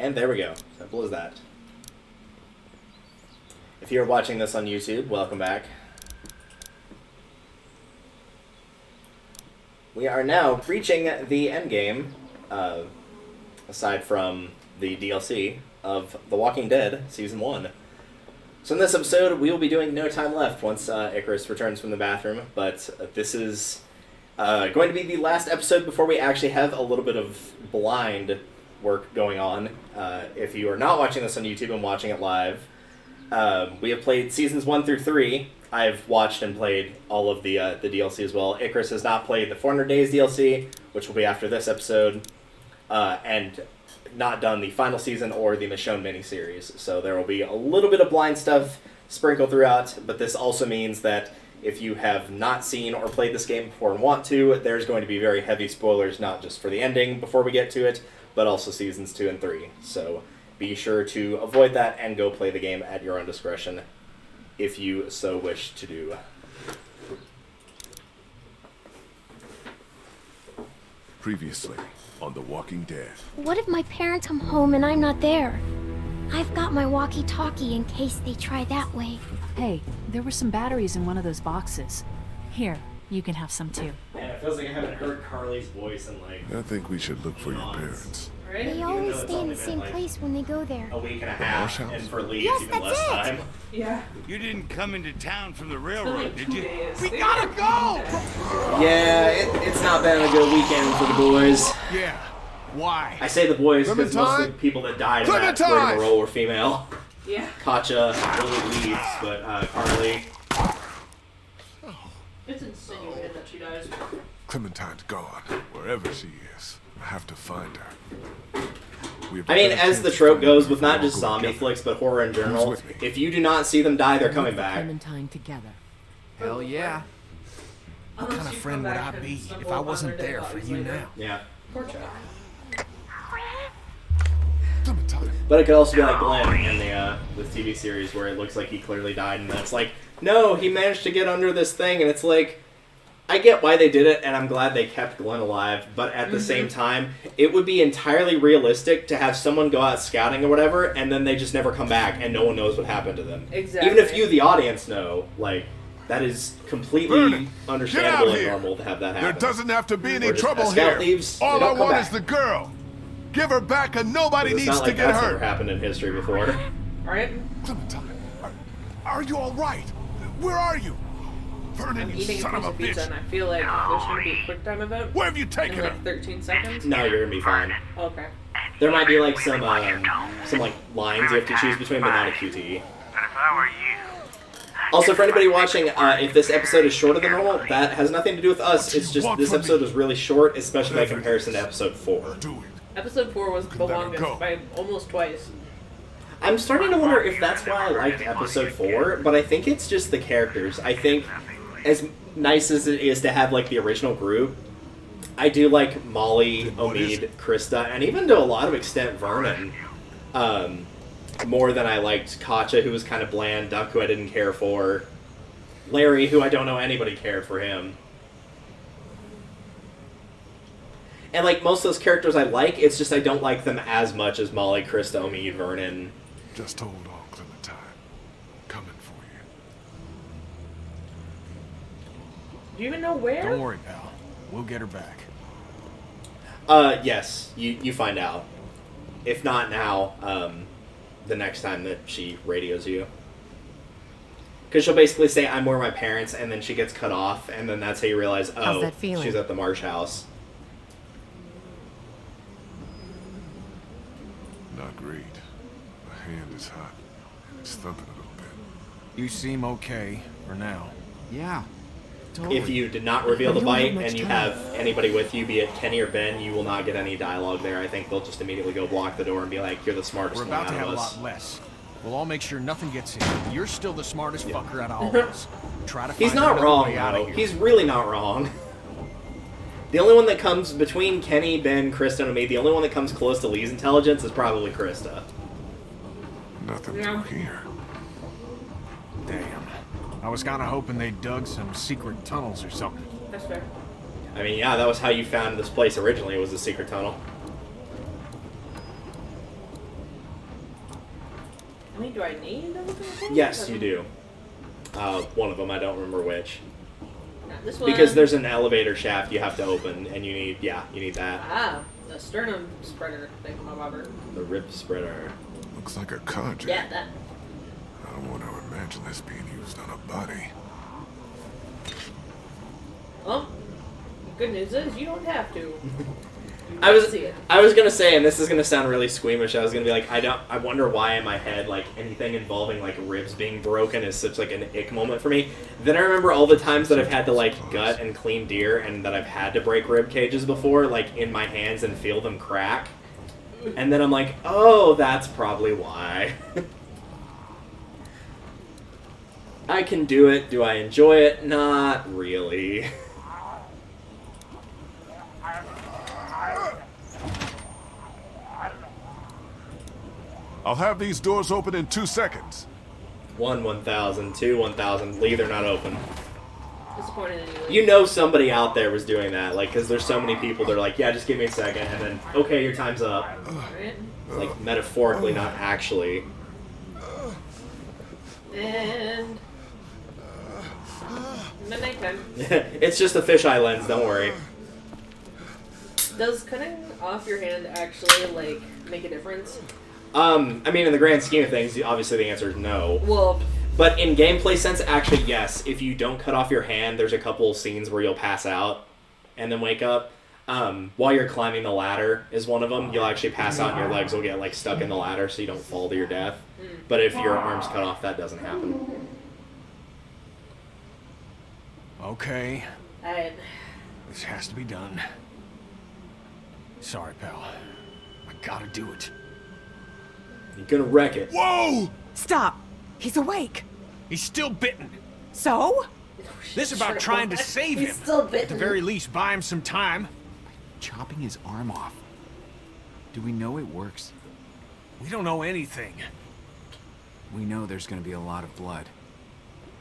And there we go. Simple as that. If you're watching this on YouTube, welcome back. We are now reaching the end game, aside from the DLC of The Walking Dead Season 1. So in this episode, we will be doing No Time Left once Icarus returns from the bathroom, but this is going to be the last episode before we actually have a little bit of blind work going on. If you are not watching this on YouTube and watching it live, we have played Seasons 1 through 3. I've watched and played all of the DLC as well. Icarus has not played the 400 Days DLC, which will be after this episode, and not done the final season or the Michonne miniseries. So there will be a little bit of blind stuff sprinkled throughout, but this also means that if you have not seen or played this game before and want to, there's going to be very heavy spoilers, not just for the ending before we get to it, but also Seasons 2 and 3. So be sure to avoid that and go play the game at your own discretion if you so wish to do. Previously on The Walking Dead. What if my parents come home and I'm not there? I've got my walkie-talkie in case they try that way. Hey, there were some batteries in one of those boxes. Here, you can have some too. Man, it feels like I haven't heard Carly's voice in like I think we should look for your parents. Right? They always stay in the same place when they go there. a week and a half, and for Lee Yes, it's even that's less it. time. Yeah. You didn't come into town from the For railroad, like did 2 you? days. We They gotta were go! Yeah, it's not been a good weekend for the boys. Yeah. Why? I say the boys because most of the Clementine? people that died in that Clementine! role were female. Yeah. Katja really leads, but Carly. It's insinuated that she dies. Clementine's gone, wherever she is. I have to find her. I mean, as the trope goes with not just zombie flicks, but horror in general, with me? if you do not see them die, they're coming back. Clementine together. Hell yeah. What kind of friend would I be if I wasn't there for you now? Yeah. Poor child. Clementine. But it could also be like Glenn in the TV series where it looks like he clearly died, and then it's like, no, he managed to get under this thing, and it's like, I get why they did it, and I'm glad they kept Glenn alive, but at the same time, it would be entirely realistic to have someone go out scouting or whatever, and then they just never come back, and no one knows what happened to them. Exactly. Even if you, the audience, know, like, that is completely Vernon, understandable get out and here. normal to have that happen. There doesn't have to be any Or just trouble a scout here. leaves, they All I don't come want back. is the girl. Give her back and nobody It's needs not like to get that's never hurt. happened in history before. Alright? Clementine, are you all right? Where are you? Vernon, I'm you eating a son piece of a of pizza bitch. and I feel like there's going to be a quick time event Where have you in taken her? like 13 seconds. No, you're gonna be fine. Okay. There might be like some like lines you have to choose between, but not a QTE. Also, for anybody watching, if this episode is shorter than normal, that has nothing to do with us. It's just this episode was really short, especially by comparison to episode 4. Do it. Episode 4 was the let her longest go. by almost twice. I'm starting to wonder if that's why I liked episode 4, but I think it's just the characters. I think, as nice as it is to have like the original group, I do like Molly, what is Omid, Krista, and even to a lot of extent Vernon. More than I liked Katja, who was kind of bland, Duck, who I didn't care for, Larry, who I don't know anybody cared for him. And like most of those characters I like, it's just I don't like them as much as Molly, Krista, Omid, Vernon. Just hold on, Clementine. Coming for you. Do you even know where? Don't worry, pal. We'll get her back. Yes, you find out. If not now, the next time that she radios you. Because she'll basically say, I'm where my parents, and then she gets cut off, and then that's how you realize, oh, that feeling? she's at the Marsh house. Not great. My hand is hot. It's thumping a little bit. You seem okay for now. Yeah. If you did not reveal the bite and you have anybody with you, be it Kenny or Ben, you will not get any dialogue there. I think they'll just immediately go block the door and be like, you're the smartest We're one about out to have of a us. lot less. We'll all make sure nothing gets in. You're still the smartest fucker out of all of us. Try to He's find not another wrong, way out though. of here. He's really not wrong. The only one that comes between Kenny, Ben, Krista, and me, the only one that comes close to Lee's intelligence is probably Krista. Nothing Yeah. through here. Damn. I was kind of hoping they dug some secret tunnels or something. That's fair. I mean, yeah, that was how you found this place originally, was a secret tunnel. Wait, do I need to look at the thing? Yes, you do. One of them, I don't remember which. Not this one. Because there's an elevator shaft you have to open, and you need that. Ah, the sternum spreader thing, my bobber. The rib spreader. Looks like a codger. Yeah, that. I don't want to imagine this being used on a body. Well, the good news is you don't have to. You I was see it. gonna say, and this is gonna sound really squeamish. I was gonna be like, I wonder why in my head like anything involving like ribs being broken is such like an ick moment for me. Then I remember all the times that I've had to like gut and clean deer, and that I've had to break rib cages before, like in my hands and feel them crack. And then I'm like, oh, that's probably why. I can do it. Do I enjoy it? Not really. I'll have these doors open in 2 seconds. 1,000, 1,000. Lee, they're not open. Disappointed in you. You know somebody out there was doing that, like, because there's so many people that are like, yeah, just give me a second, and then, okay, your time's up. Right? Like, metaphorically, not actually. And nighttime. It's just a fisheye lens, don't worry. Does cutting off your hand actually like make a difference? I mean, in the grand scheme of things, obviously the answer is no. Well, But in gameplay sense, actually, yes. If you don't cut off your hand, there's a couple scenes where you'll pass out and then wake up. While you're climbing the ladder is one of them. You'll actually pass out and your legs will get like stuck in the ladder so you don't fall to your death. But if your arm's cut off, that doesn't happen. Okay, I this has to be done. Sorry, pal. I gotta do it. You're gonna wreck it. Whoa! Stop! He's awake. He's still bitten. So? This is about trying to save He's him. still At the bitten. very least, buy him some time. Chopping his arm off. Do we know it works? We don't know anything. We know there's gonna be a lot of blood.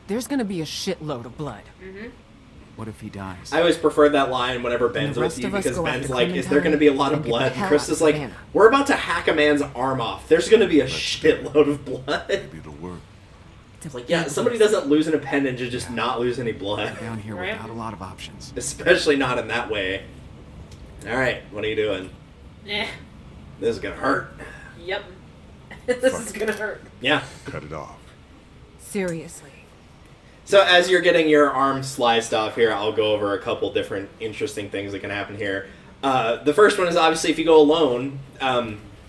There's gonna be a shitload of blood. What if he dies? I always preferred that line whenever Ben's the with rest you of us because go Ben's after like, is there Clementine going to be a lot of and get the blood? hell And Chris out is of like, Savannah. we're about to hack a man's arm off. There's going to be a shitload of blood. Maybe it'll work. It's like, yeah, somebody doesn't lose an appendage and just not lose any blood. Down here Right. without a lot of options. Especially not in that way. Alright, what are you doing? Eh. This is going to hurt. Yep. This is gonna hurt. Yeah. Cut it off. Seriously. So as you're getting your arm sliced off here, I'll go over a couple different interesting things that can happen here. The first one is obviously if you go alone,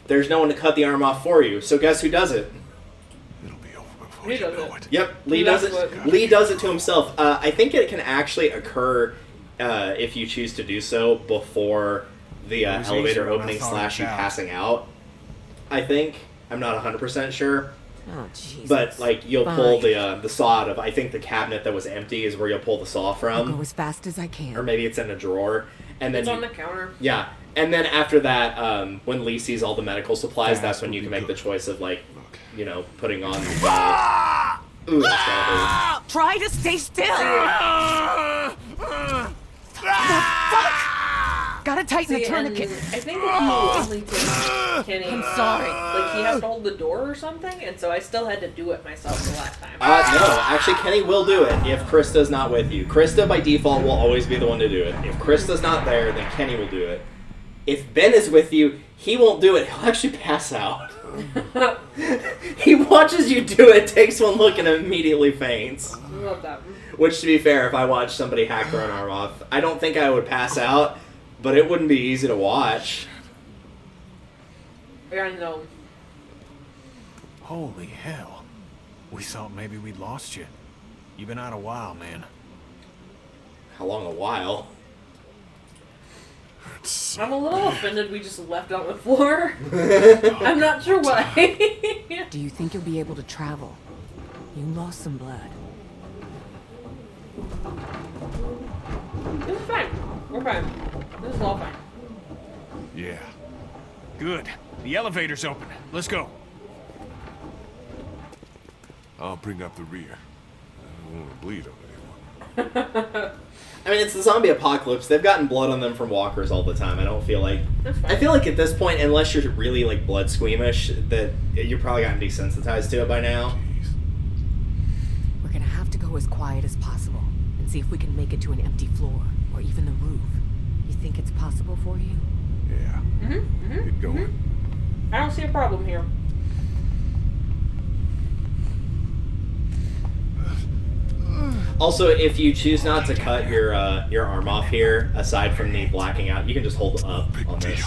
there's no one to cut the arm off for you. So guess who does it? It'll be over before He you does know it. it. Yep, Lee Who does does it. what? Lee does it to himself. I think it can actually occur if you choose to do so before the It was elevator easier when I opening thought / it you out. passing out. I think. I'm not 100% sure. Oh, Jesus. But, like, you'll pull Fine. the saw out of, I think the cabinet that was empty is where you'll pull the saw I'll from. go as fast as I can. Or maybe it's in a drawer. And then It's you- on the counter. yeah. And then after that, when Lee sees all the medical supplies, That that's when will you be can make the good. choice of, like, Look. you know, putting on... Ooh, that's gotta hurt. Try to stay still! Gotta tighten the See, and tourniquet. I think if you only take Kenny, I'm sorry. like he has to hold the door or something, and so I still had to do it myself the last time. No, actually, Kenny will do it if Krista's not with you. Krista, by default, will always be the one to do it. If Krista's not there, then Kenny will do it. If Ben is with you, he won't do it. He'll actually pass out. He watches you do it, takes one look, and immediately faints. Love that. Which, to be fair, if I watched somebody hack their own arm off, I don't think I would pass out, but it wouldn't be easy to watch. Yeah, I know. Holy hell. We thought maybe we'd lost you. You've been out a while, man. How long a while? Hurts. I'm a little offended we just left on the floor. I'm not sure why. Do you think you'll be able to travel? You lost some blood. It's fine. We're fine. This is all fine. Yeah. Good. The elevator's open. Let's go. I'll bring up the rear. I don't want to bleed on anyone. I mean, it's the zombie apocalypse. They've gotten blood on them from walkers all the time. I don't feel like... That's fine. I feel like at this point, unless you're really, like, blood squeamish, that you're probably gotten desensitized to it by now. We're gonna have to go as quiet as possible and see if we can make it to an empty floor or even the roof. You think it's possible for you? Yeah. Get going. I don't see a problem here. Also, if you choose not to cut your arm off here, aside from the blacking out, you can just hold up on this.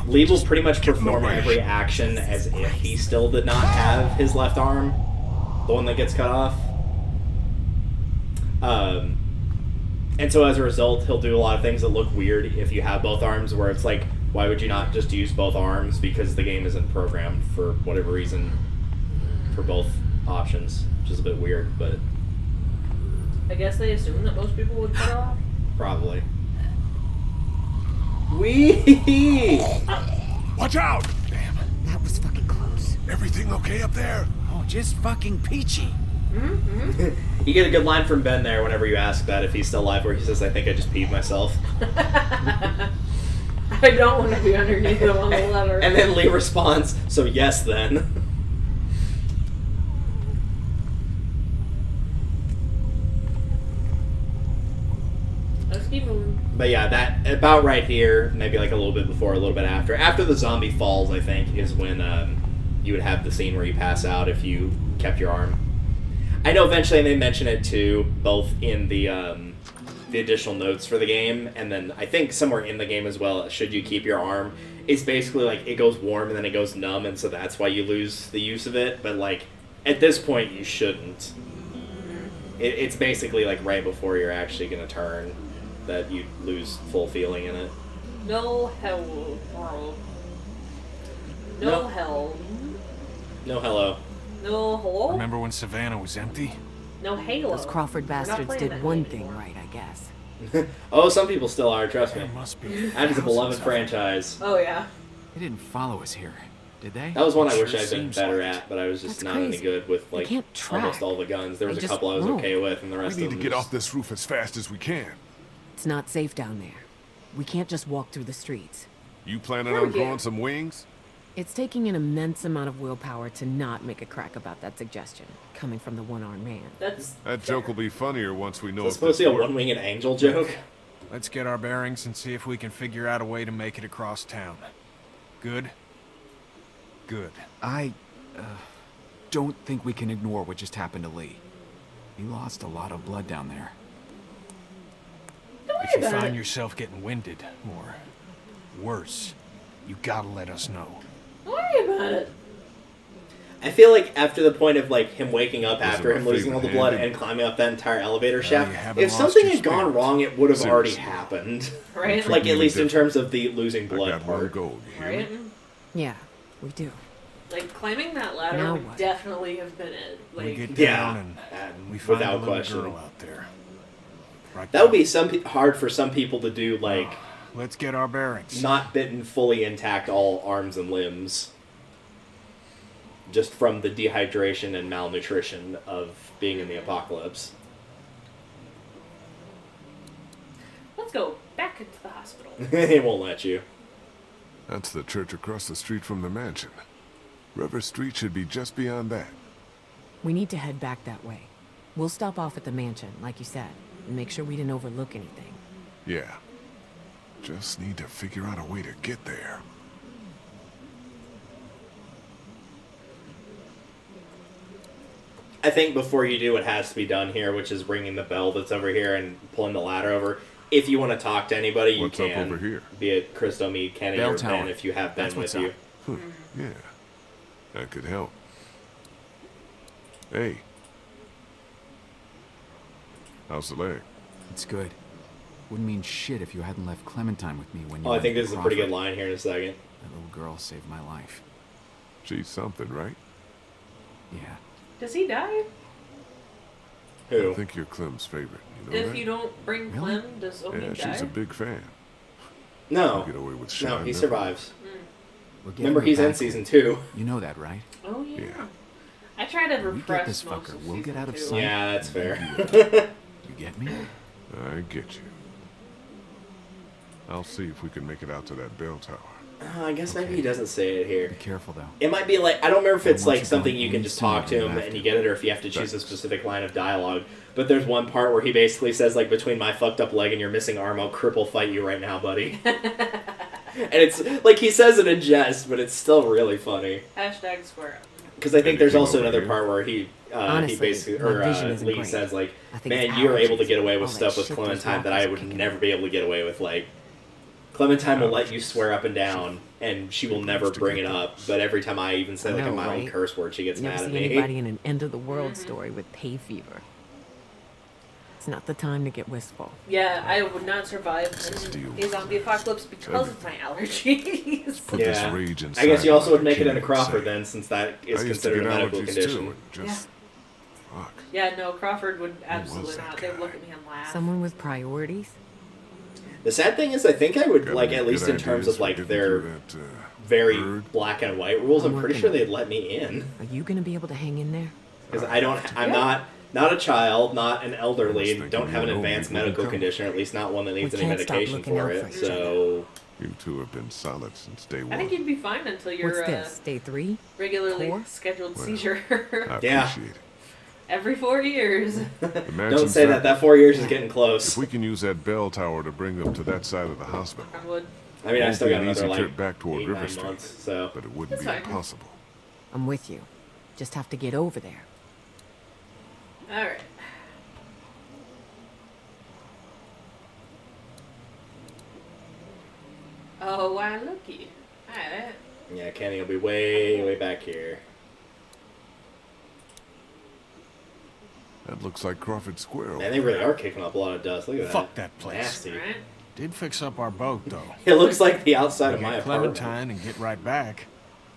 Lee will pretty much perform every action as if he still did not have his left arm, the one that gets cut off. And so as a result, he'll do a lot of things that look weird if you have both arms, where it's like, why would you not just use both arms? Because the game isn't programmed for whatever reason for both options, which is a bit weird, but I guess they assume that most people would cut off. probably. Wee! Watch out! Damn. That was fucking close. Everything okay up there? Oh, just fucking peachy. You get a good line from Ben there whenever you ask that if he's still alive, where he says, I think I just peed myself. I don't want to be underneath them on the letter. And then Lee responds, so yes then. Let's keep moving. But yeah, that about right here, maybe like a little bit before, a little bit after. After the zombie falls, I think, is when you would have the scene where you pass out if you kept your arm. I know eventually they mention it too, both in the additional notes for the game, and then I think somewhere in the game as well, should you keep your arm, it's basically like it goes warm and then it goes numb, and so that's why you lose the use of it. But like, at this point, you shouldn't. It's basically like right before you're actually going to turn that you lose full feeling in it. No hell world. No No. hell. No hello. No hello. Remember when Savannah was empty? No halo. Those Crawford We're not bastards playing did that one game thing anymore. right, I guess. Oh, some people still are, trust me. There must be. That is a beloved thousands of franchise. Oh yeah. They didn't follow us here, did they? That was one I Sure wish I'd been seems better like it. at, but I was just That's not any crazy. good with They like can't track. almost all the guns. There was They a just couple I was move. okay with, and the We rest need of to them get just- off this roof as fast as we can. It's not safe down there. We can't just walk through the streets. You planning Sure we on can. growing some wings? It's taking an immense amount of willpower to not make a crack about that suggestion, coming from the one-armed man. That's That fair. joke will be funnier once we know Is it if supposed to this be a works. one-winged angel joke? Let's get our bearings and see if we can figure out a way to make it across town. Good? Good. I don't think we can ignore what just happened to Lee. He lost a lot of blood down there. If you about find it. yourself getting winded, or worse, you gotta let us know. Don't worry about it. I feel like after the point of like him waking up Those after are him my losing all the favorite blood handy. and climbing up that entire elevator you shaft, haven't if lost something your had gone spirit. wrong, it would have already Seriously. happened. Right? Like at Really least in different. terms of the losing I blood got one part. goal, you hear Right? me? Yeah, we do. Like climbing that ladder Now would what? definitely have been it. We Like get Yeah, down and we find without a little question. girl out there. Right That would be there. hard for some people to do, like Let's get our bearings. not bitten fully intact all arms and limbs, just from the dehydration and malnutrition of being in the apocalypse. let's go back into the hospital. It won't let you. That's the church across the street from the mansion. River Street should be just beyond that. We need to head back that way. We'll stop off at the mansion, like you said, and make sure we didn't overlook anything. Yeah. Just need to figure out a way to get there. I think before you do what has to be done here, which is ringing the bell that's over here and pulling the ladder over, if you want to talk to anybody, you What's up can. over here? Be it Christo, me, Kenny, Bell or tower. Ben if you have Ben That's with what's you. up. Yeah. That could help. Hey. How's the leg? It's good. Wouldn't mean shit if you hadn't left Clementine with me when you Oh, I went think to this is a pretty good Crawford. line here in a second. That little girl saved my life. She's something, right? Yeah. Does he die? Who? I think you're Clem's favorite. You know If that? you don't bring Really? Clem, does Obi Yeah, die? she's a big fan. No. Get away with No, shine, he never. survives. We're getting Remember, her he's in back. season 2. You know that, right? Oh yeah. Yeah. I try to We get refresh this most fucker. of We'll get season out of 2. sight. Yeah, that's fair. You get me? I get you. I'll see if we can make it out to that bell tower. I guess maybe he doesn't say it here. Be careful, though. It might be like, I don't remember if I it's want like you something going you can any just talk to sooner him than and you after. get it, or if you have to choose a Thanks. specific line of dialogue. But there's one part where he basically says, like, between my fucked up leg and your missing arm, I'll cripple fight you right now, buddy. And it's, like, he says it in jest, but it's still really funny. Hashtag square up. Because I think there's Anything also over another here? part where he Honestly, basically, my or vision isn't Lee great. says, like, I think man, it's you're able to allergies. get away with All stuff that with shit those Clementine that I walkers would kicking never up. be able to get away with. Like, Clementine will let you swear up and down, and she will never bring it up. But every time I even say, I like, a know, mild right? curse word, she gets Never mad at see me. anybody in an end of the world story with hay fever. It's not the time to get wistful. Yeah, I would not survive deal a zombie apocalypse because of my allergies. Put this rage inside. I guess you also me, would make it King into would Crawford say. then, since that is I used to considered a get medical allergies condition. too. And just fuck. Yeah, no, Crawford would absolutely was that not. They'd guy? look at me and laugh. Someone with priorities? The sad thing is, I think I would, Got like, any at least good in terms ideas of, for like, getting their through that, very bird? black and white rules, I'm I'm pretty working sure on it. they'd let me in. Are you gonna be able to hang in there? Because I'm Yeah. not a child, not an I elderly, was thinking don't have an you know advanced we wouldn't medical come. condition, or at least not one that needs We any can't stop medication looking for out it. for each So, You two have been solid since day one. I think you'd be fine until What's your this? Day 3? regularly 4? scheduled Well, seizure. I Yeah. appreciate it. Every 4 years. The don't mansion's say that. That 4 years is getting If close. we can use that bell tower to bring them to that side of the hospital, I would. I mean, I won't still be got an another, easy like, trip back toward 8-9 River Street. months, so... but it wouldn't That's be fine. impossible. I'm with you. Just have to get over there. Alright. Oh, why looky. Alright. Yeah, Kenny will be way, way back here. That looks like Crawford Square. Man, they really are kicking up a lot of dust. Look at that. Fuck that place. Nasty. Right? Did fix up our boat, though. It looks like the outside of We'll my get apartment. Clementine and get right back.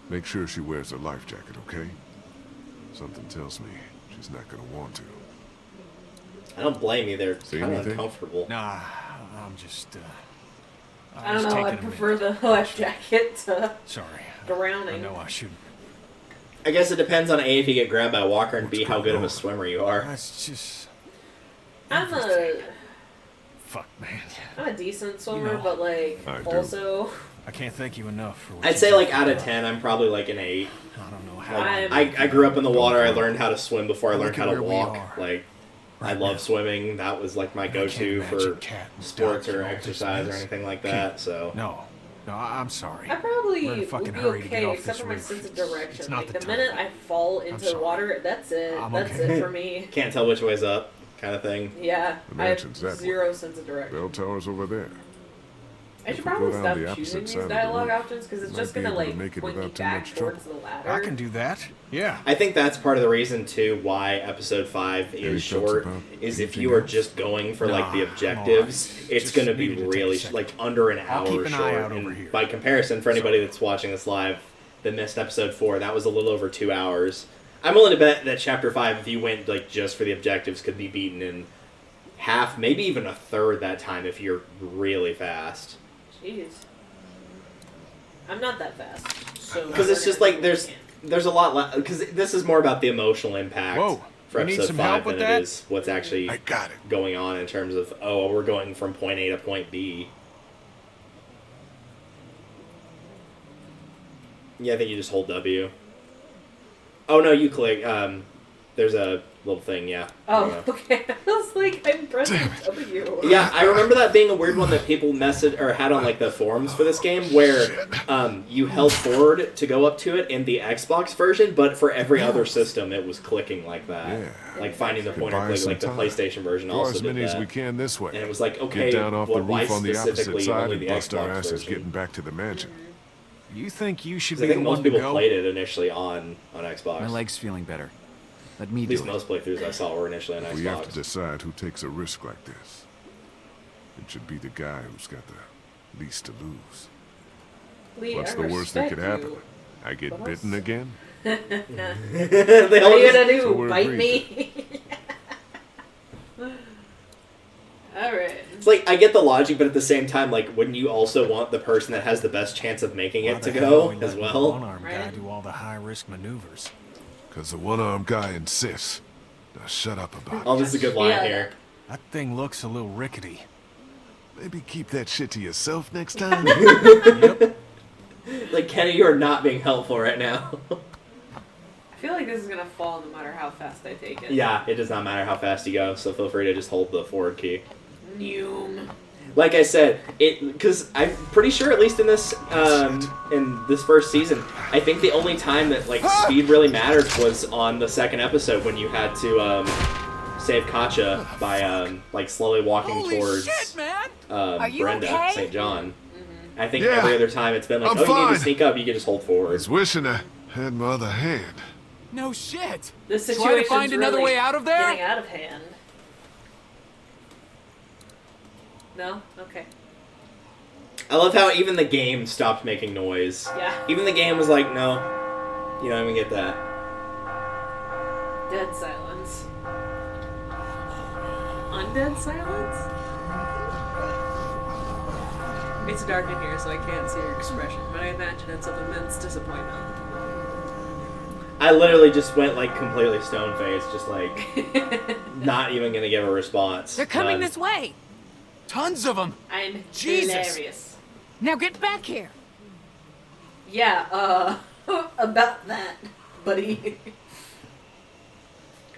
Make sure she wears a life jacket, okay? Something tells me she's not gonna want to. I don't blame you. They're See kind of anything? uncomfortable. Nah, I'm just, I don't was know, I taking a prefer the life jacket to Sorry. I drowning. know I shouldn't. I guess it depends on A, if you get grabbed by a walker, and B, how good of a swimmer you are. That's just... I'm Fuck, man. a decent swimmer, know, but like I do. also I can't thank you enough for what I'd you say did like for out of me. 10, I'm probably like an 8. I don't know how. I'm- I grew up in the water. I learned how to swim before I Look learned at how to where we walk. are Like, I right love now. swimming. That was like my I can't go-to for imagine Cat and sports Doc or and all this exercise or mess. anything like that. So No, I'm sorry. I probably We're in a would fucking be hurry to get okay, off except this for my roof. sense of It's direction. not Like the the time. minute I fall into sorry. water, that's it. I'm That's okay. it for me. can't tell which way's up, kind of thing. Yeah, The I have mansion's that way. zero sense of direction. Bell tower's over there. I should If we probably go down stop the choosing opposite these side of the dialogue roof, options because it's might just be gonna able to like make it point me without too back much towards trouble. the ladder. I can do that. Yeah. I think that's part of the reason too why episode 5 Any is thoughts short. about Is if anything you are else? just going for like the Nah, I'm objectives, alright. it's Just going to be needed to take a really second. like under an I'll hour keep an short. eye out and over here. by comparison, for anybody Sorry. that's watching this live that missed episode 4, that was a little over 2 hours. I'm willing to bet that chapter 5, if you went like just for the objectives, could be beaten in half, maybe even a third that time if you're really fast. Jeez, I'm not that fast. So Because it's just like there's a lot because this is more about the emotional impact Whoa, for you need episode some 5 help with than that? it is what's actually I got it. going on in terms of we're going from point A to point B. Yeah, I think you just hold W. Oh no, you click. There's a little thing. Yeah. Oh, There you go. okay. I was like, I'm pressing W. Yeah, I remember that being a weird one that people messaged or had on like the forums for this game, where you held forward to go up to it in the Xbox version, but for every other system, it was clicking like that, Yeah. like finding the Could pointer buy click. some Like the time. PlayStation version Go also as did many as that. we can this way. And it was like, okay, Get down off the why roof on the opposite specifically side only and the bust our Xbox asses version? getting back to the mansion. You think you should 'Cause be I the think one most to people go? played it initially on Xbox. My leg's feeling better. Let me At do least it. most playthroughs I saw were initially on We have to Xbox. decide who takes a risk like this. It should be the guy who's got the least to lose. Lee, What's I the worst that could respect happen? you. I get But bitten also- again? They What all are you just- gonna So do? we're Bite agreed me? Alright. It's like I get the logic, but at the same time, like, wouldn't you also want the person that has the best chance of making Why it to the hell are go we as letting the well? one-armed guy Right. do all the high-risk maneuvers. Because the one-armed guy insists. Now shut up about Oh, it. this is a good line Yeah. here. That thing looks a little rickety. Maybe keep that shit to yourself next time. Like, Kenny, you are not being helpful right now. I feel like this is gonna fall no matter how fast I take it. Yeah, it does not matter how fast you go, so feel free to just hold the forward key. Noom. Like I said, because I'm pretty sure, at least in this first season, I think the only time that like speed really mattered was on the second episode when you had to save Katja by like slowly walking towards Brenda St. John. I think Yeah, every other time it's been like, I'm oh, you need fine. to sneak up, you can just hold I forward. was wishing I had my other hand. No shit. This Try to situation's find another really way out of there? getting out of hand. No? Okay. I love how even the game stopped making noise. Yeah. Even the game was like, no, you don't even get that. Dead silence. Undead silence? It's dark in here, so I can't see your expression, but I imagine it's of immense disappointment. I literally just went like completely stone faced, just like not even gonna give a response. They're coming None. this way. Tons of them. I'm Jesus. hilarious. Now get back here. Yeah, about that, buddy.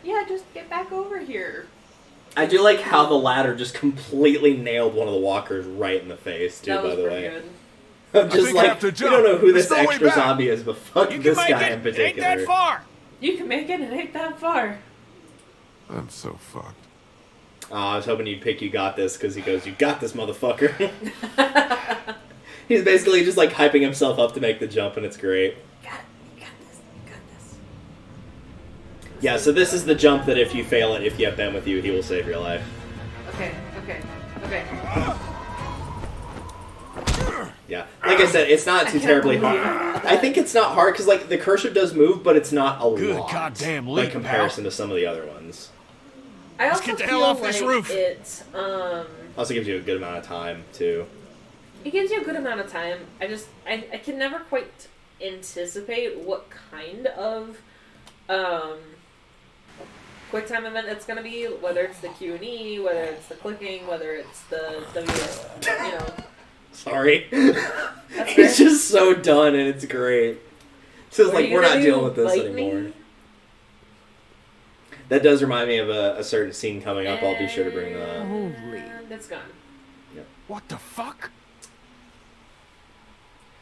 Yeah, just get back over here. I do like how the ladder just completely nailed one of the walkers right in the face, too, That by was the pretty way. good. I'm I just think I like, have to we jump. don't know who There's this no way extra back. zombie is, but fuck You this can make guy it. in Ain't particular. that far. You can make it, it ain't that far. I'm so fucked. Oh, I was hoping you'd pick You Got This, because he goes, you got this, motherfucker. He's basically just like hyping himself up to make the jump, and it's great. You got this, you got this. Yeah, so this is the jump that if you fail it, if you have Ben with you, he will save your life. Okay. Yeah, like I said, it's not too terribly hard. I think it's not hard because like the cursor does move, but it's not a Good lot goddamn by leap, comparison to some of the other ones. I Let's also get the feel hell off like this roof. it Also gives you a good amount of time too. it gives you a good amount of time. I can never quite anticipate what kind of quick time event it's gonna be, whether it's the Q&E, whether it's the clicking, whether it's the WS, you know. Sorry, That's it's fair. just so done and it's great. It's just What are like you we're gonna not do, dealing with this bite me? anymore. That does remind me of a certain scene coming up. I'll be sure to bring that up. Holy. And it's gone. What the fuck?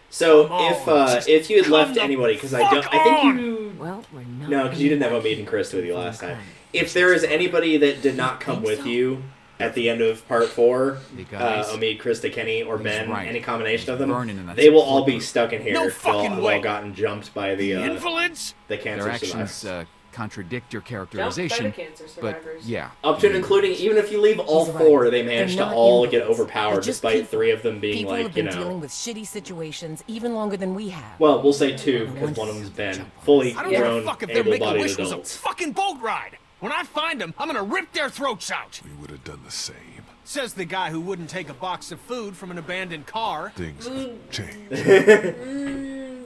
So Come on, if you had come left the anybody, because I fuck think on! you Well, we're not. no, because you didn't have Omid and Krista with you last time. If there is anybody that did not come with you at the end of part 4, You guys. Omid, Krista, Kenny, or He's Ben, right. any combination of them, Vernon and that they will all be flipper. stuck in here. No They'll fucking have way. all gotten jumped by the Invalids? cancer Their actions survivors. contradict your Jumped by characterization. the cancer But survivors. yeah. Up to and including, even if you leave all He's 4, right. they managed They're to not all get invalids. overpowered, They're just despite people. 3 of them being People like, have been you know. dealing with shitty situations even longer than we have. Well, we'll say 2, No because wonder one of them's they been jump on fully us. I don't give a grown, fuck if their Make-A-Wish able-bodied was a adults. fucking boat ride. When I find them, I'm gonna rip their throats out. We would have done the same. Says the guy who wouldn't take a box of food from an abandoned car. Things have changed.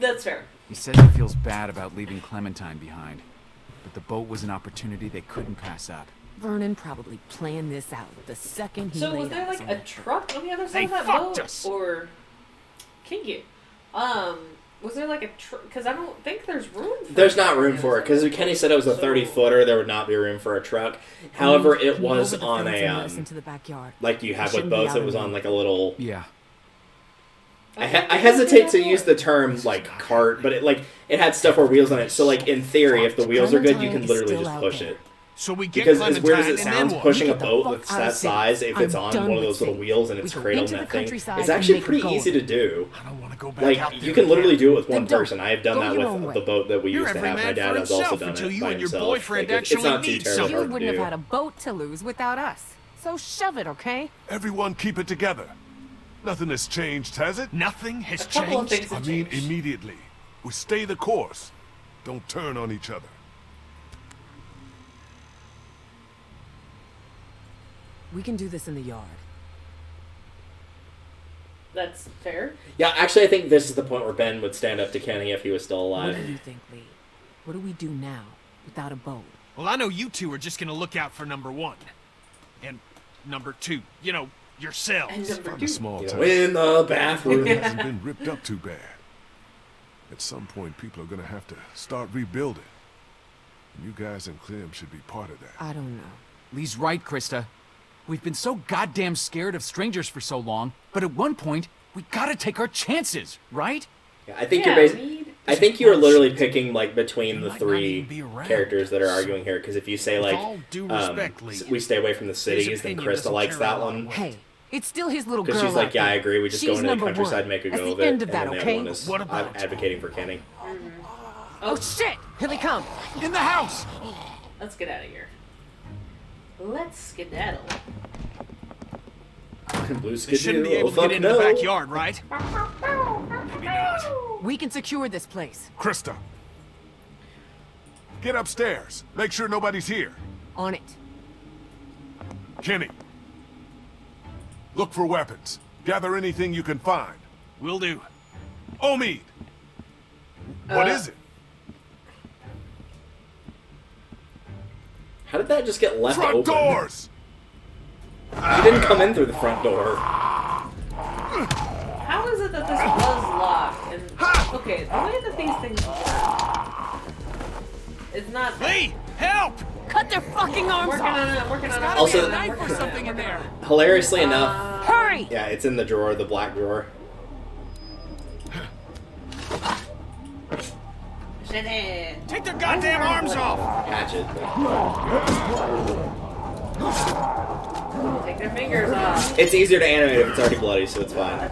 That's fair. He says he feels bad about leaving Clementine behind, but the boat was an opportunity they couldn't pass up. Vernon probably planned this out the second he So laid was there eyes like on a that boat. truck on the other side They of that fucked boat, us. or Kingy? Was there like a truck? Because I don't think there's room. For There's a not truck on room the for it other because side. Kenny said it was a So- 30-footer. There would not be room for a truck. However, it Can you was over the on fence a and let us into the backyard? like you have We with shouldn't be boats. out It was in on the- like a little. Yeah. I hesitate to use the term like cart, but it had stuff or wheels on it. So like in theory, if the wheels are good, you can Clementine is literally still just out push there. it. So we get Because as weird as Clementine, it and sounds, then what? pushing a Get the boat fuck that's out that of Sid. size, if it's I'm on done one of with those little Sid. wheels and We it's go cradled into in the that thing, countryside it's and actually make a pretty go easy of to it. do. I don't want to go back Like out there you can literally again. do it with Then one don't. person. I have done Go that your own with way. the boat that we You're used to every have. My man dad for has also himself done until it you by and your himself. boyfriend Like, it's actually not too need terribly You hard to wouldn't do. have had a boat to lose without us. So shove it, okay? Everyone keep it together. Nothing has changed, has it? Nothing has A couple of changed. things I have mean, changed. immediately. We stay the course. Don't turn on each other. We can do this in the yard. That's fair. Yeah, actually, I think this is the point where Ben would stand up to Kenny if he was still What alive. do you think, Lee? What do we do now, without a boat? Well, I know you two are just gonna look out for number 1. And number 2. You know, yourselves. And number From 2. a small You know, town. in the bathroom. It hasn't been ripped up too bad. At some point, people are gonna have to start rebuilding. And you guys and Clem should be part of that. I don't know. Lee's right, Krista. We've been so goddamn scared of strangers for so long, but at one point, we gotta take our chances, right? Yeah, I think Yeah, you're basically. I think you're literally picking like between the might not three even be around. characters that are arguing here. Because if you say With like, all due respect, Lee, we stay away from the cities, then opinion Krista doesn't likes carry a that lot of one. weight. Hey, it's still his little girl. Because she's like, out yeah, I there. agree. We just go She's into the number countryside, one. make a That's go of the it, end of and that, then the okay? other one is What about- advocating for Kenny. Oh shit! Here they come! In the house! Let's get out of here. Let's skedaddle. Blue They shouldn't be skidoo. able Oh to fuck get into no! the backyard, right? Maybe not. We can secure this place. Krista! Get upstairs. Make sure nobody's here. On it. Kenny. Look for weapons. Gather anything you can find. Will do. Omid! What is it? How did that just get left Front open? doors! You didn't come in through the front door. How is it that this was locked? And okay, the way that these things work, it's not. Lee, help! Cut their fucking arms Working off! on it. Working on it. Also- working on it, Knife or working on something it, in working there. on it. Hilariously enough, Hurry! yeah, it's in the drawer, the black drawer. Shit. Take their goddamn arms off! Hatchet. Take their fingers off. It's easier to animate if it's already bloody, so it's fine.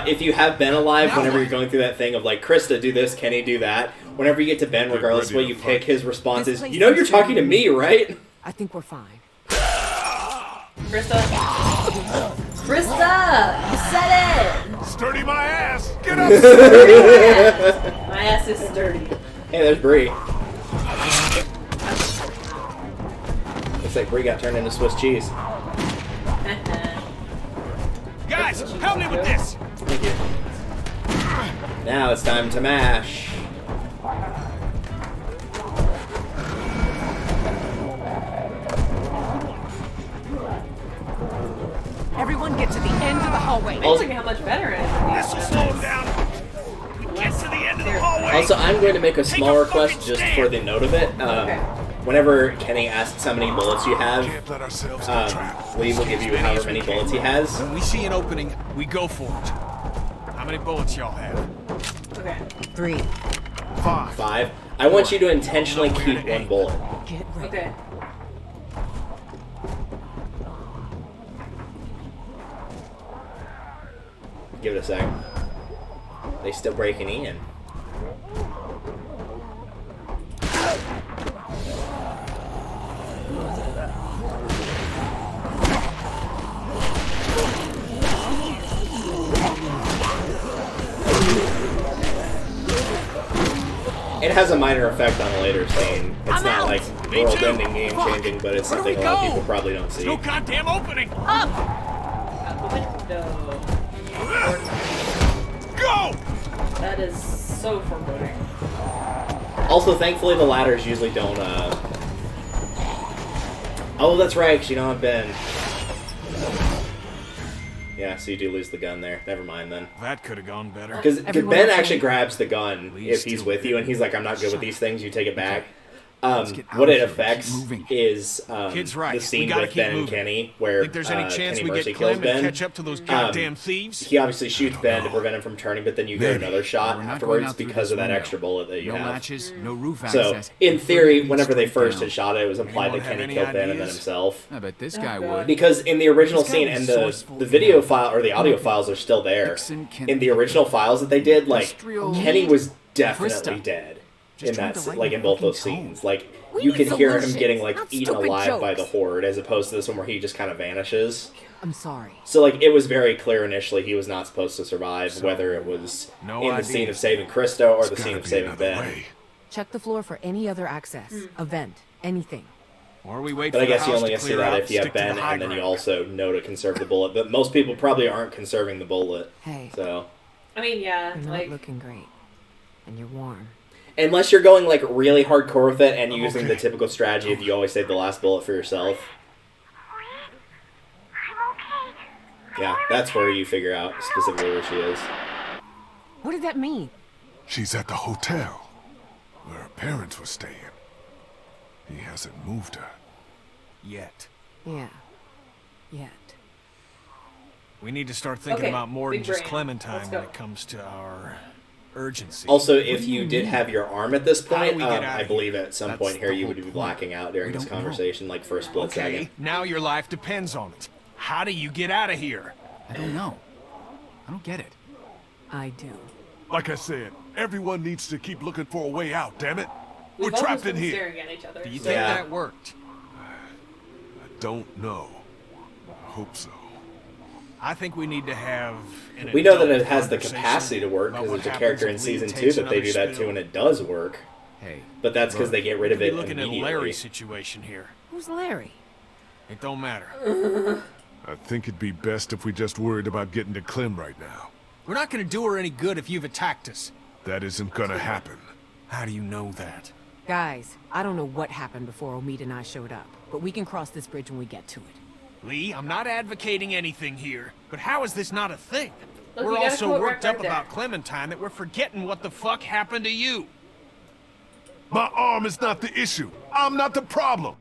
If you have Ben alive, whenever you're going through that thing of like, Krista, do this, Kenny, do that, whenever you get to Ben, regardless of what you pick, his response is, you know you're talking to me, right? I think we're fine. Krista. Krista! You said it! Sturdy my ass! Get up! My ass is sturdy. Hey, there's Bree. Looks like Bree got turned into Swiss cheese. Guys, help me with this! Thank you. Now it's time to mash. Everyone get to the end of the hallway. Look at how much better it is. This will slow him down. We get to the end of the hallway. Also, I'm going to make a small a request fucking just stand. for the note of it. Okay. Whenever Kenny asks how many bullets you have, Can't let ourselves get trapped. Lee will give you however many bullets he has. When we see an opening, we go for it. How many bullets y'all have? Okay. 3. 5. I want you to intentionally keep one bullet. Get ready. Okay. Give it a sec. They still breaking in. It has a minor effect on a later scene. It's I'm not out. like Me too. world-ending, game-changing, but it's Where do we something a lot of go? people probably don't see. No goddamn opening! Out the window. Go! That is so foreboding. Also, thankfully, the ladders usually don't, Oh, that's right, 'cause you don't have Ben. Yeah, so you do lose the gun there. Never mind, then. That could have gone better. Because Everyone Ben okay? actually grabs the gun Lee's if he's still with you, and he's like, I'm not good with these things, you take it back. Let's get out What of it here and keep affects moving. is Kid's right. the We scene gotta with keep Ben and moving. Kenny, where Think there's any chance Kenny we Mercy get kills Clem and Ben. catch up to those goddamn thieves? He obviously shoots Ben to prevent him from turning, but then you get Maybe. another shot We're not going afterwards out through because this of that window. extra bullet that you No have. latches, no roof So, access. in theory, Straight whenever they first down. had shot it, it was implied Anyone that have Kenny any killed Ben and then ideas? himself. I bet this Oh, guy God. would. Because in the original This guy scene, was and resourceful the and video good. file, or the audio files are still there. Nixon can- In the original files that they did, like, Industrial Kenny was definitely Krista. dead Just in trying that, to lighten like, the in both those fucking tone. scenes. Like, We you need can hear him solutions, getting, like, not eaten stupid alive by the jokes. horde, as opposed to this one where he just kind of vanishes. I'm sorry. So, like, it was very clear initially he was not supposed to survive, So, whether it was no in the scene ideas. of saving Krista or the There's scene gotta of be saving another Ben. way. Check the floor for any other access. A vent. Anything. Or we wait But for I guess the you house only to get to see clear that out, if you have stick to the Ben, high and then you ground. also know to conserve the bullet. But most people probably aren't conserving the bullet. Hey, So, I mean, yeah, you're not like, looking great. And you're warm. Unless you're going like really hardcore with it and using the typical strategy of you always save the last bullet for yourself. Yeah, that's where you figure out specifically where she is. What did that mean? She's at the hotel where her parents were staying. He hasn't moved her. Yet. Yeah. Yet. We need to start thinking Okay, about more than big just brain. Clementine Let's when go. it comes to our urgency. Also, if you did have your arm at this How do point, we get out I of believe at some That's point here the you whole would be point. blacking out during We this don't know. conversation, like for a split second. Okay, now your life depends on it. How do you get out of here? I don't know. I don't get it. I do. Like I said, everyone needs to keep looking for a way out, damn it. We've We're almost trapped in been here. staring at each other. Do you so- think Yeah. that worked? I don't know. I hope so. I think we need to have an We know that adult it has the conversation capacity to work about because what there's a happens character in if Lee season 2 takes that they do another that spill. to and it does work. Hey. But that's because they get rid We of could it be looking at immediately. Larry's situation here. Who's Larry? It don't matter. I think it'd be best if we just worried about getting to Clem right now. We're not gonna do her any good if you've attacked us. That isn't gonna happen. How do you know that? Guys, I don't know what happened before Omid and I showed up, but we can cross this bridge when we get to it. Lee, I'm not advocating anything here, but how is this not a thing? Look, We're you got a all so quote worked right up there. about Clementine that we're forgetting what the fuck happened to you. My arm is not the issue. I'm not the problem.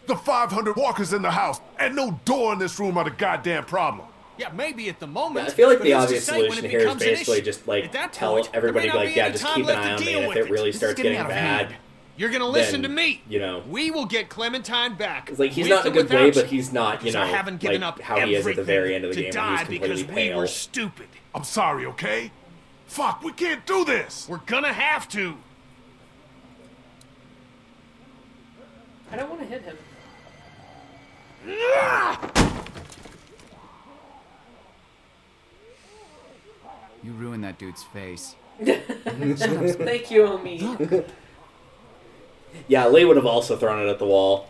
The 500 walkers in the house and no door in this room are the goddamn problem. Yeah, maybe at the moment. I feel like but the who's to obvious say when solution it here is becomes an basically issue? just like At that tell point, everybody there may not like, be yeah, any just time keep an left eye to on me, deal and if with it really This is starts getting getting out of bad, hand. You're gonna listen then, to me. you know. We will get Clementine back. it's like he's with not in or a good way, without but you. he's not, you Because know, I haven't given like up how he is at the very end of the everything game when he's to die completely because we pale. were stupid. I'm sorry, okay? Fuck, we can't do this! We're gonna have to. I don't want to hit him. You ruined that dude's face. Thank you, Omi. Yeah, Lee would have also thrown it at the wall.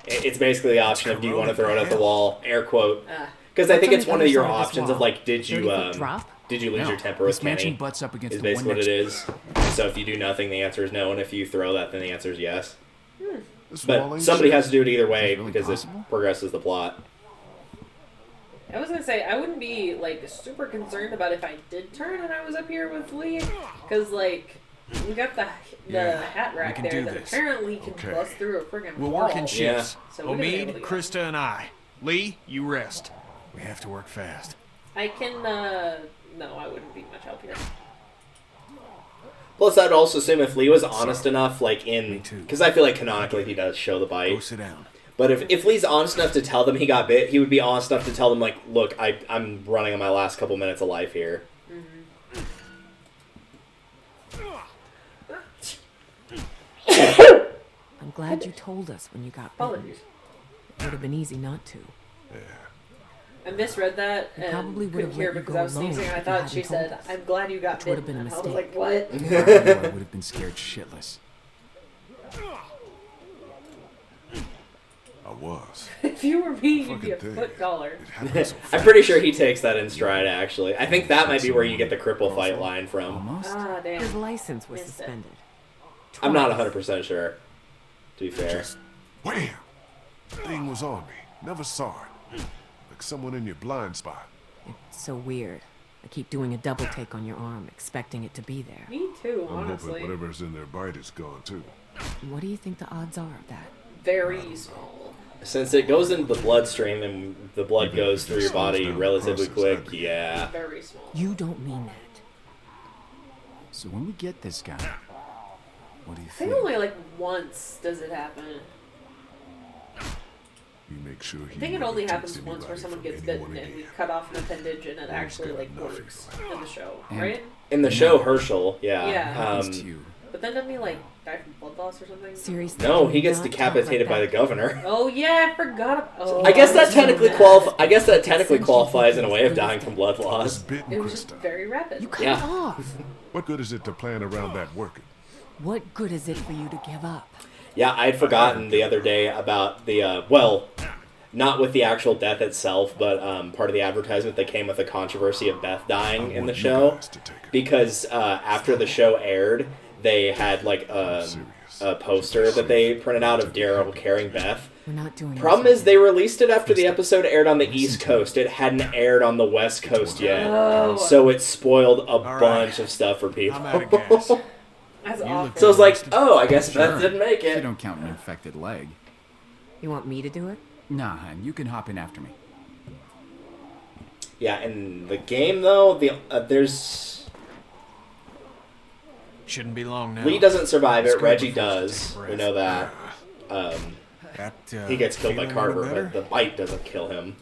It's basically the option of do you want to throw it at the wall, air quote. Because I think What's it's on one the of your other side of this options wall? of like, did you 30-foot drop? did you lose No, your temper this with mansion Kenny? butts up against Is the one basically what it next. is. So if you do nothing, the answer is no, and if you throw that, then the answer is yes. This wall But ain't somebody shit. has to do it either way Is this really because possible? it progresses the plot. I was gonna say I wouldn't be like super concerned about if I did turn and I was up here with Lee, because like we got the Yeah, hat we rack can there do that this. apparently can Okay. bust through a friggin' We'll wall. work in shifts. So we're gonna be able Omid, to go. Krista, and I. Lee, you rest. We have to work fast. I can. No, I wouldn't be much help here. Plus, I'd also assume if Lee was honest enough, like Me in, too. because I feel like canonically he does show the Go bite. sit down. But if Lee's honest enough to tell them he got bit, he would be honest enough to tell them like, look, I'm running on my last couple minutes of life here. I'm glad you told us when you got bitten. Apologies. It would have been easy not to. I misread that You and probably would couldn't have hear let you because go I was alone sneezing and I if you thought she hadn't told said, us. "I'm glad you got Which would have bitten." been a And I was mistake. like, "What?" I would have been scared shitless. I was. If you were me, you'd be a Fucking foot thing. taller. It happened so fast. I'm pretty sure he takes that in stride, actually. I think that might be where you get the cripple fight line from. Almost. Ah, damn. His license was Missed it. suspended. I'm not Twice. 100% sure, to be fair. Just wham! Thing was on me. Never saw it. Like someone in your blind spot. It's so weird. I keep doing a double take on your arm, expecting it to be there. Me too, I'm honestly. hoping whatever's in their bite is gone too. What do you think the odds are of that? Very small. Since it goes into the bloodstream and the blood Even goes if through it your slows body down the relatively process, quick, that'd be- yeah. Very small. You don't mean that. So when we get this guy, what do you I think think? only like once does it happen. You make sure he I think it never only takes happens once where anybody someone from gets anyone bitten and we again. cut off an appendage and it He's actually got like nothing works going. in the show, And- right? In the show, Herschel, yeah. Yeah. Happens to you. But then doesn't he like die from blood loss or something? Seriously. No, can he you gets not talk decapitated like by the that? governor. Oh yeah, I forgot. Oh, I guess that was so technically mad. I guess that technically Essentially, qualifies in a way of he's dying from blood Was loss. bitten, It was just Krista. very rapid. You cut Yeah. it off. What good is it to plan around that working? What good is it for you to give up? Yeah, I'd forgotten the other day about the not with the actual death itself, but part of the advertisement that came with the controversy of Beth dying I in the want you show. guys to take it. Because after the show aired, they had like a poster that they printed out of Daryl carrying Beth. We're not doing this Problem right is, they released it after the episode aired on the East Coast. It hadn't aired on the West Coast yet, Oh. so it spoiled a right. bunch of stuff for people. I'm out of gas. That's You awful. look So I was like, oh, I guess Beth didn't make You it. don't count an infected leg. You want me to do it? Nah, hun, you can hop in after me. Yeah, in the game though, there's Shouldn't be long now. Lee doesn't survive Let's it. go Reggie before she does. takes a We breath. know that. He gets killed by feeling Carver, any better? but the bite doesn't kill him.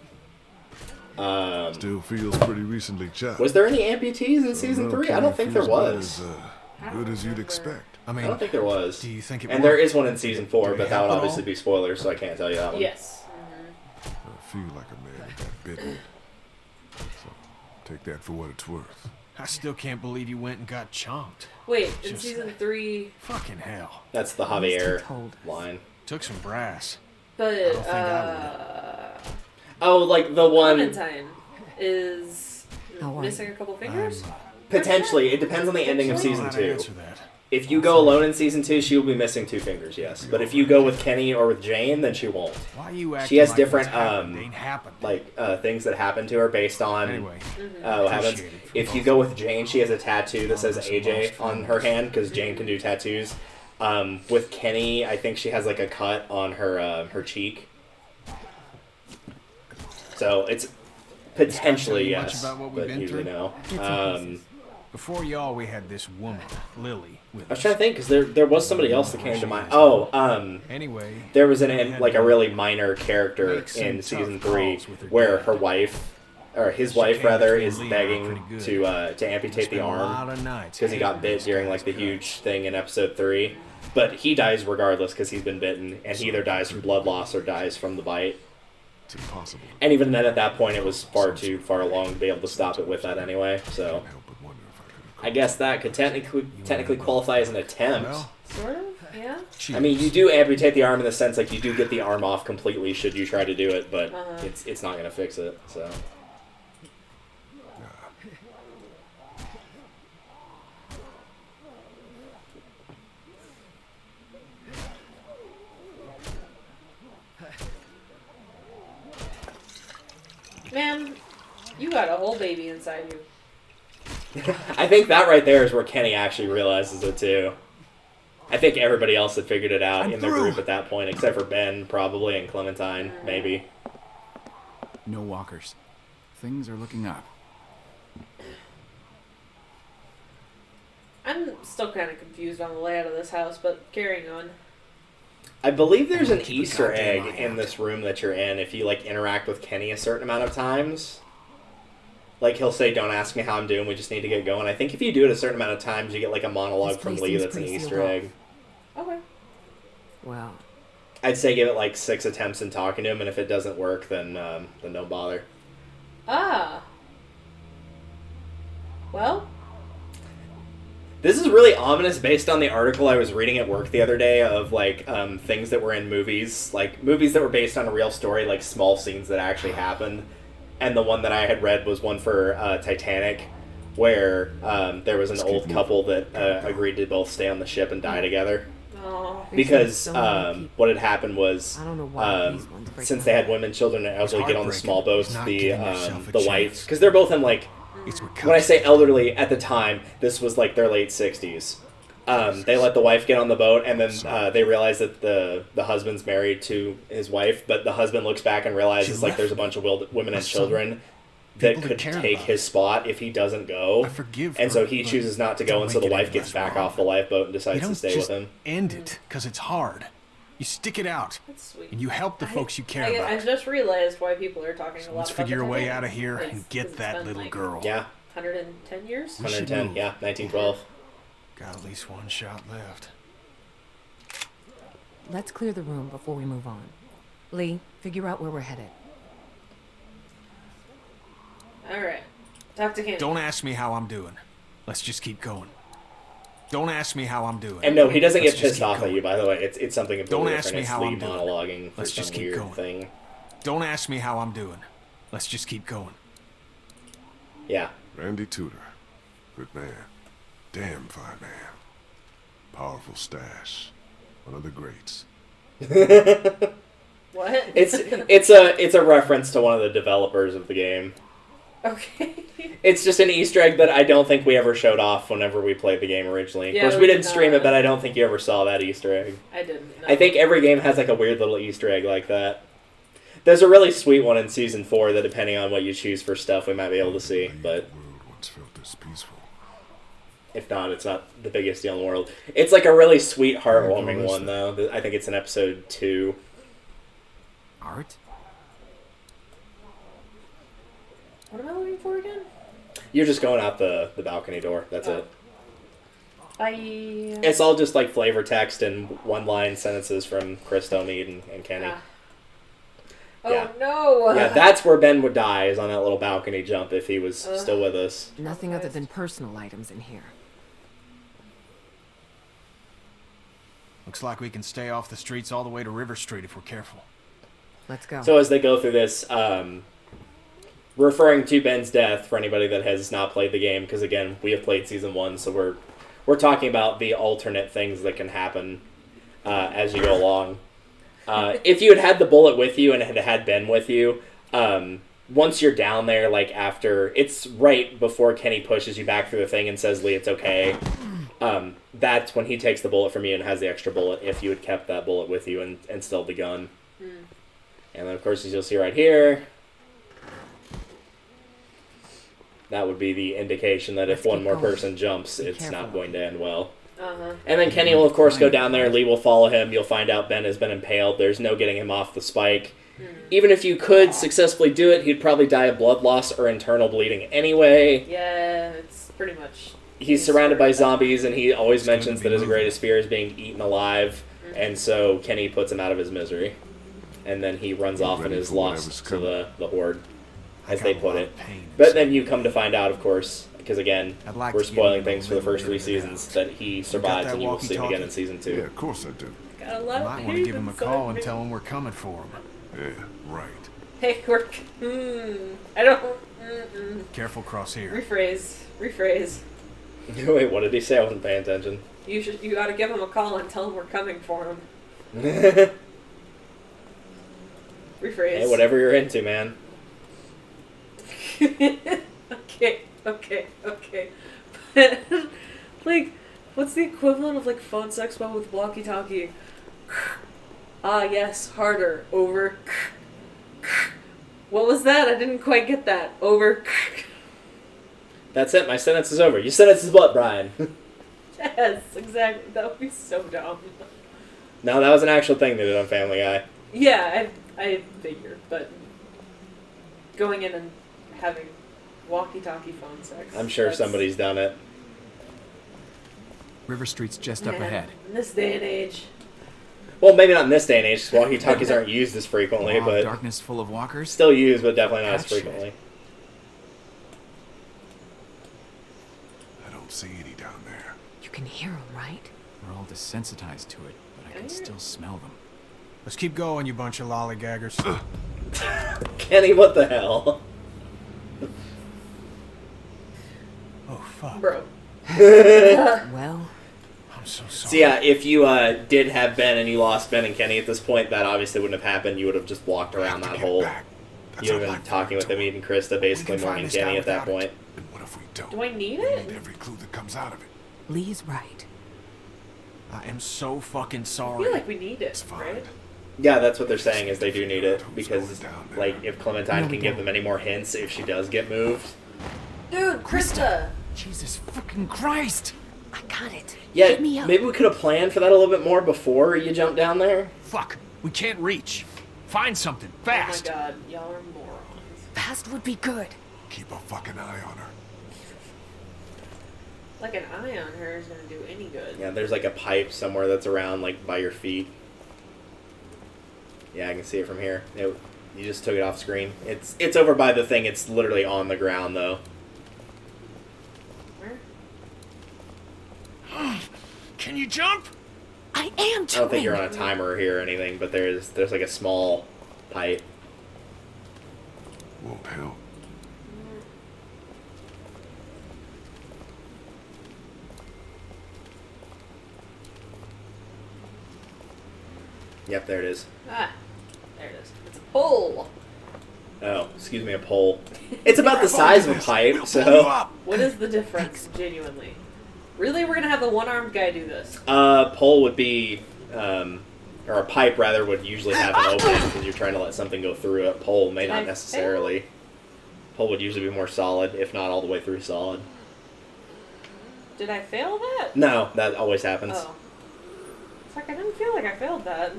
Still feels pretty recently chopped. Was there any amputees in So season no 3? I Kenny don't think there feels about was. As good as you'd expect. I I mean, don't think there was. do you think it And there worked? is one in season 4, Did but it that would help at obviously all? be spoilers, so I can't tell you that one. Yes. I feel like a man who got bitten. So take that for what it's worth. I still can't believe you went and got chomped. Wait, in Just- season 3, Fucking hell. That's the At least he Javier told us. line. Took some brass. but don't think I Oh, like the one... Clementine is How are missing a couple fingers. Potentially. It depends on the ending of I don't know season how to 2. answer that. If you go alone in season 2, she will be missing 2 fingers, yes. But if you go with Kenny or with Jane, then she won't. Why you acting She has like different, what's happened ain't happened? Like, things that happen to her based on... Anyway, what happens. appreciate it from If you both go of with Jane, she has a tattoo that says AJ on her hand because Jane can do tattoos. With Kenny, I think she has like a cut on her cheek. So it's potentially Much yes, about what we've but been usually through? no. Bits and pieces. Before y'all, we had this woman, Lily, with I was us. trying to think because there was somebody else that came to mind. Oh, Anyway, there was like a really minor character Make some in tough season calls 3 with her where dad. her wife, or his She wife came rather, between is Lee and begging her pretty good. to amputate spent the a arm. lot of nights Because he got hating bit this during guy's like the cut. huge thing in episode 3, but he dies regardless because he's been bitten, and he either dies from blood loss or dies from the bite. It's impossible. And even then, at that point, it was far too far along to be able to stop it with that anyway. So Can't help but wonder if I could have I guess that could technically qualify as an attempt. Well, Sort of, yeah. I mean, you do amputate the arm in the sense like you do get the arm off completely should you try to do it, but it's not gonna fix it. So Man, you got a whole baby inside you. I think that right there is where Kenny actually realizes it too. I think everybody else had figured it out I'm in their through. group at that point, except for Ben probably and Clementine maybe. No walkers. Things are looking up. I'm still kind of confused on the layout of this house, but carrying on. I believe there's an Keep a Easter goddamn egg eye in out. this room that you're in if you like interact with Kenny a certain amount of times. Like he'll say, "Don't ask me how I'm doing. We just need to get going." I think if you do it a certain amount of times, you get like a monologue This from place Lee seems that's an pretty Easter sealed off. egg. Okay. Well, I'd say give it like 6 attempts in talking to him, and if it doesn't work, then don't bother. Ah. Well, This is really ominous based on the article I was reading at work the other day of like things that were in movies, like movies that were based on a real story, like small scenes that actually happened. And the one that I had read was one for Titanic, where there was an old couple that agreed to both stay on the ship and die together. oh, Because so many people. what had happened was I don't know why these ones break since my they had heart. women, children, and elderly get on the small heartbreaking. boats, It's not the giving yourself a the chance. whites, because they're both in like it's what when I comes. say elderly at the time, this was like their late 60s. They let the wife get on the boat, and then they realize that the husband's married to his wife, but the husband looks back and realizes She like left there's a bunch of women and son, children that people that could cared take about his spot if he doesn't go. I forgive and so her, he but chooses not to go, don't and so make the it wife any gets less back wrong. off the lifeboat and You decides to don't stay just with him. end it because it's hard. You stick it out, that's sweet. and you help the folks you care I about. just realized why people are talking a lot Let's about figure the a way Titanic. out of here It's- and get it's that been, little like, girl. Yeah, 110 years? We should 110. move. Yeah, 1912. Got at least one shot left. Let's clear the room before we move on. Lee, figure out where we're headed. Alright. Talk to Kenny. Don't ask me how I'm doing. Let's just keep going. Don't ask me how I'm doing. And no, he doesn't Let's get just pissed keep off at going. you. By the way, it's something completely Don't ask different. me It's how Lee I'm doing. monologuing for Let's some just keep weird going. thing. Don't ask me how I'm doing. Let's just keep going. Yeah. Randy Tudor. Good man. Damn fine man. Powerful stash. One of the greats. What? It's a reference to one of the developers of the game. Okay. It's just an Easter egg that I don't think we ever showed off whenever we played the game originally. Yeah, of course, we we didn't did stream not. it, but I don't think you ever saw that Easter egg. I didn't. No. I think every game has like a weird little Easter egg like that. There's a really sweet one in Season 4 that, depending on what you choose for stuff, we might be able to see. But The world once felt this peaceful. if not, it's not the biggest deal in the world. It's like a really sweet, heartwarming Icarus. one, though. I think it's in episode 2. Art? What am I looking for again? You're just going out the balcony door. That's it. It's I. all just like flavor text and one-line sentences from Krista, Mead, and Kenny. Oh Yeah. no! Yeah, that's where Ben would die, is on that little balcony jump if he was still with us. Nothing other than personal items in here. Looks like we can stay off the streets all the way to River Street if we're careful. Let's go. So as they go through this, referring to Ben's death for anybody that has not played the game, because again, we have played Season 1, so we're talking about the alternate things that can happen as you go along. If you had the bullet with you and had Ben with you, once you're down there, like after, it's right before Kenny pushes you back through the thing and says, Lee, it's okay. That's when he takes the bullet from you and has the extra bullet, if you had kept that bullet with you and still the gun. And then, of course, as you'll see right here, that would be the indication that if Let's one keep more going. person jumps, Be it's careful. not going to end well. Uh-huh. And then Kenny will, of course, go down there. Lee will follow him. You'll find out Ben has been impaled. There's no getting him off the spike. Even if you could successfully do it, he'd probably die of blood loss or internal bleeding anyway. Yeah, it's pretty much. He's surrounded by zombies, and he always It's good mentions to that be his moving. greatest fear is being eaten alive. And so Kenny puts him out of his misery. And then he runs off and ready is for whatever's lost to coming. the horde, as I they got a put lot it. of pain But inside. then you come to find out, of course, because again, I'd like we're to give spoiling him a things for the first 3 little bit of seasons, that he got survives that and you will see him again in walkie-talkie? Season 2. Yeah, of course I do. Got a lot You of might pain want to give him a inside call and me. tell him we're coming for him. Yeah, right. Hey, we're. I don't. Careful cross here. Rephrase. Wait, what did he say? I wasn't paying attention. You gotta give him a call and tell him we're coming for him. Hey, Rephrase. whatever you're into, man. Okay. But, like, what's the equivalent of, like, phone sex but with walkie-talkie? Ah, yes, harder. Over. What was that? I didn't quite get that. Over. That's it. My sentence is over. Your sentence is what, Brian? Yes, exactly. That would be so dumb. No, that was an actual thing they did on Family Guy. Yeah, I figured, but going in and having walkie-talkie phone sex. I'm sure that's- somebody's done it. River Street's just up Man, ahead. In this day and age. Well, maybe not in this day and age, 'cause walkie-talkies aren't used as frequently, Law of but darkness full of walkers. still used, but definitely not as That shit. frequently. I don't see any down there. You can hear them, right? We're all desensitized to it, but I can still smell them. Let's keep going, you bunch of lollygaggers. Kenny, what the hell? Oh, fuck. Bro. Well, I'm so sorry. So yeah, if you did have Ben and you lost Ben and Kenny at this point, that obviously wouldn't have happened. You would have just walked around To that get hole. back. That's You would our have been life talking with to him, eating Krista, basically We can find mourning this guy Kenny at that without it. point. And what if we don't? Do I need And it? every clue that comes out of it. Lee's right. I am so fucking I sorry. feel like we need it, It's fine. right? Yeah, that's what they're saying, is they do need it, because, Who's going down there? like, if Clementine No, we can give don't. them any more hints if she does get moved. Dude, Krista! Jesus fucking Christ! I got it. Yeah, Get me up. maybe we could have planned for that a little bit more before you jump down there. Fuck. We can't reach. Find something. Oh my Fast. god, y'all are morons. Fast would be good. Keep a fucking eye on her. Like an eye on her is gonna do any good. Yeah, there's like a pipe somewhere that's around, like, by your feet. Yeah, I can see it from here. You just took it off screen. It's over by the thing. It's literally on the ground, though. Where? Can you jump? I am I don't trying. think you're on a timer here or anything, but there's like a small pipe. Won't help. Yep, there it is. Ah, there it is. It's a pole. Oh, excuse me, a pole. It's about the size of a pipe, so... What is the difference, genuinely? Really, we're gonna have the one-armed guy do this? Pole would be, or a pipe rather, would usually have an opening because you're trying to let something go through it. Pole may not necessarily. Pole would usually be more solid, if not all the way through solid. Did I fail that? No, that always happens. Oh. It's like I didn't feel like I failed that.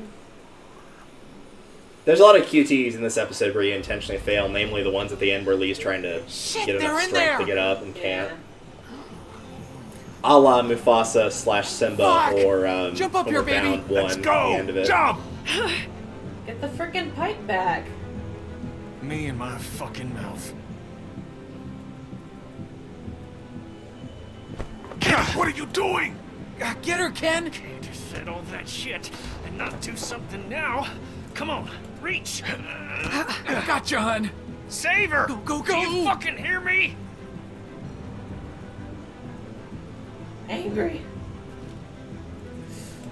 There's a lot of QTs in this episode where you intentionally fail, namely the ones at the end where Lee's trying to get enough strength to get up and can't. A la Mufasa / Simba or Jump up here, baby. Bound 1 at the end of it. Jump! Get the frickin' pipe back. Me and my fucking mouth. What are you doing? Get her, Ken! Can't just said all that shit and not do something now. Come on, reach. Gotcha, hun. Save her! Go, Do you fucking hear me? Angry.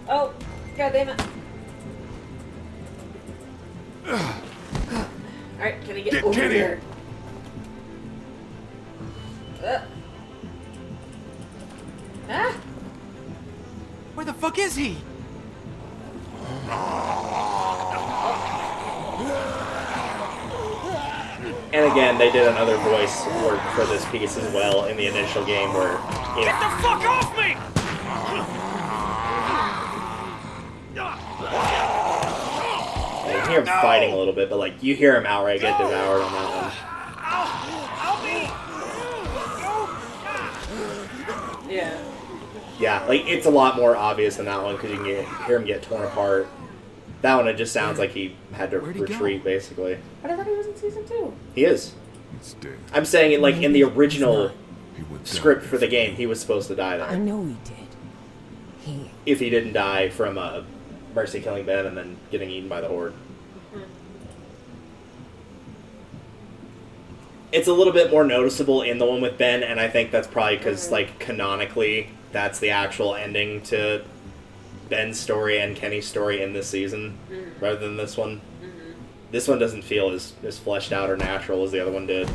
Oh, god damn it. Alright, can I get over Kenny. here? Ah! Where the fuck is he? And again, they did another voice work for this piece as well in the initial game where, you Get know, the fuck off me! you hear him fighting a little bit, but like you hear him outright get devoured on that one. Yeah. Yeah, like it's a lot more obvious than that one because you can hear him get torn apart. That one, it just sounds like he had to Where'd he go? retreat, basically. But I thought he was in season 2. He is. He's dead. I'm saying it like in the original He went down. script for the game, he was supposed to die I there. know he did. He... If he didn't die from Mercy killing Ben and then getting eaten by the Horde. It's a little bit more noticeable in the one with Ben, and I think that's probably because, like, canonically, that's the actual ending to Ben's story and Kenny's story in this season, rather than this one. This one doesn't feel as fleshed out or natural as the other one did.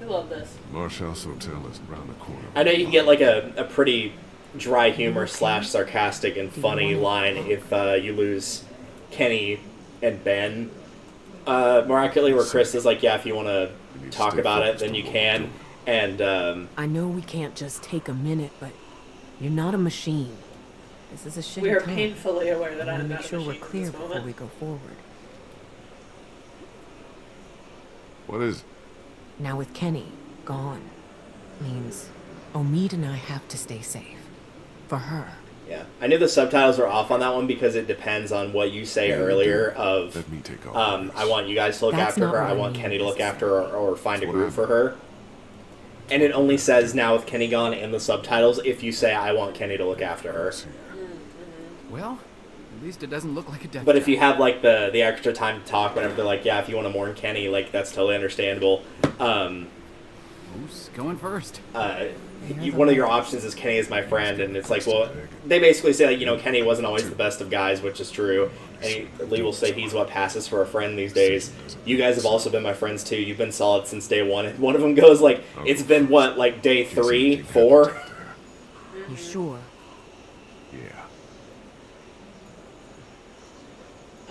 I love this. Marshall's Hotel is around the corner. I know you can get, like, a pretty dry humor / sarcastic and funny line if you lose Kenny and Ben. Miraculously, where Chris is like, yeah, if you want to talk about it, then you can. And I know we can't just take a minute, but you're not a machine. This is a shitty We are time. painfully aware that I I'm want to not make sure a we're machine clear at this before moment. we go forward. What is it? Now with Kenny gone, means Omid and I have to stay safe. For her. yeah, I knew the subtitles were off on that one because it depends on what you say earlier of, Let me take all I want you guys to look That's after not her, what I I want mean Kenny to look after her, or find a That's what group I for her. And it only says now with Kenny gone in the subtitles if you say, I want Kenny to look after her. Well, at least it doesn't look like a death But if trap. you have, like, the extra time to talk whenever they're like, yeah, if you want to mourn Kenny, like, that's totally understandable. Who's going first? One of your options is Kenny is my friend, and it's like, well, they basically say, like, you know, Kenny wasn't always the best of guys, which is true. And Lee will say he's what passes for a friend these days. You guys have also been my friends too. You've been solid since day one. And one of them goes like, it's been what, like day 3, 4? You sure? Yeah.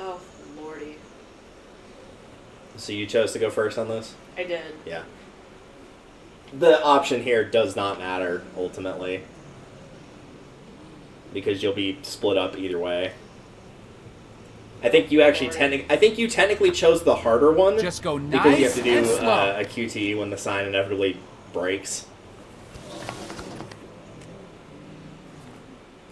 Oh, lordy. So you chose to go first on this? I did. Yeah. The option here does not matter, ultimately. Because you'll be split up either way. I think you actually technically chose the harder one. Just go because you have to nice and do slow. a QT when the sign inevitably breaks.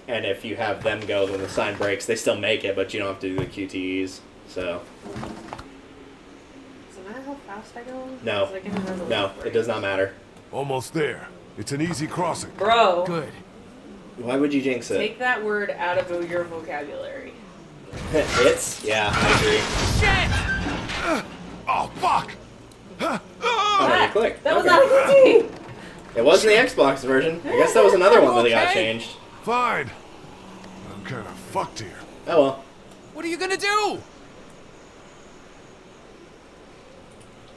And if you have them go when the sign breaks, they still make it, but you don't have to do the QTEs. So, Does it matter how fast I go? no. 'Cause I can remember when No, it it breaks. does not matter. Almost there. It's an easy crossing. Bro, Good. Why would you jinx it? take that word out of your vocabulary. It's? Yeah, I agree. Oh, fuck! Oh, you click. That was Okay. not a good key. It was in the Xbox version. I guess that was another one that got Okay. changed. Fine. I'm kind of fucked here. Oh well. What are you gonna do?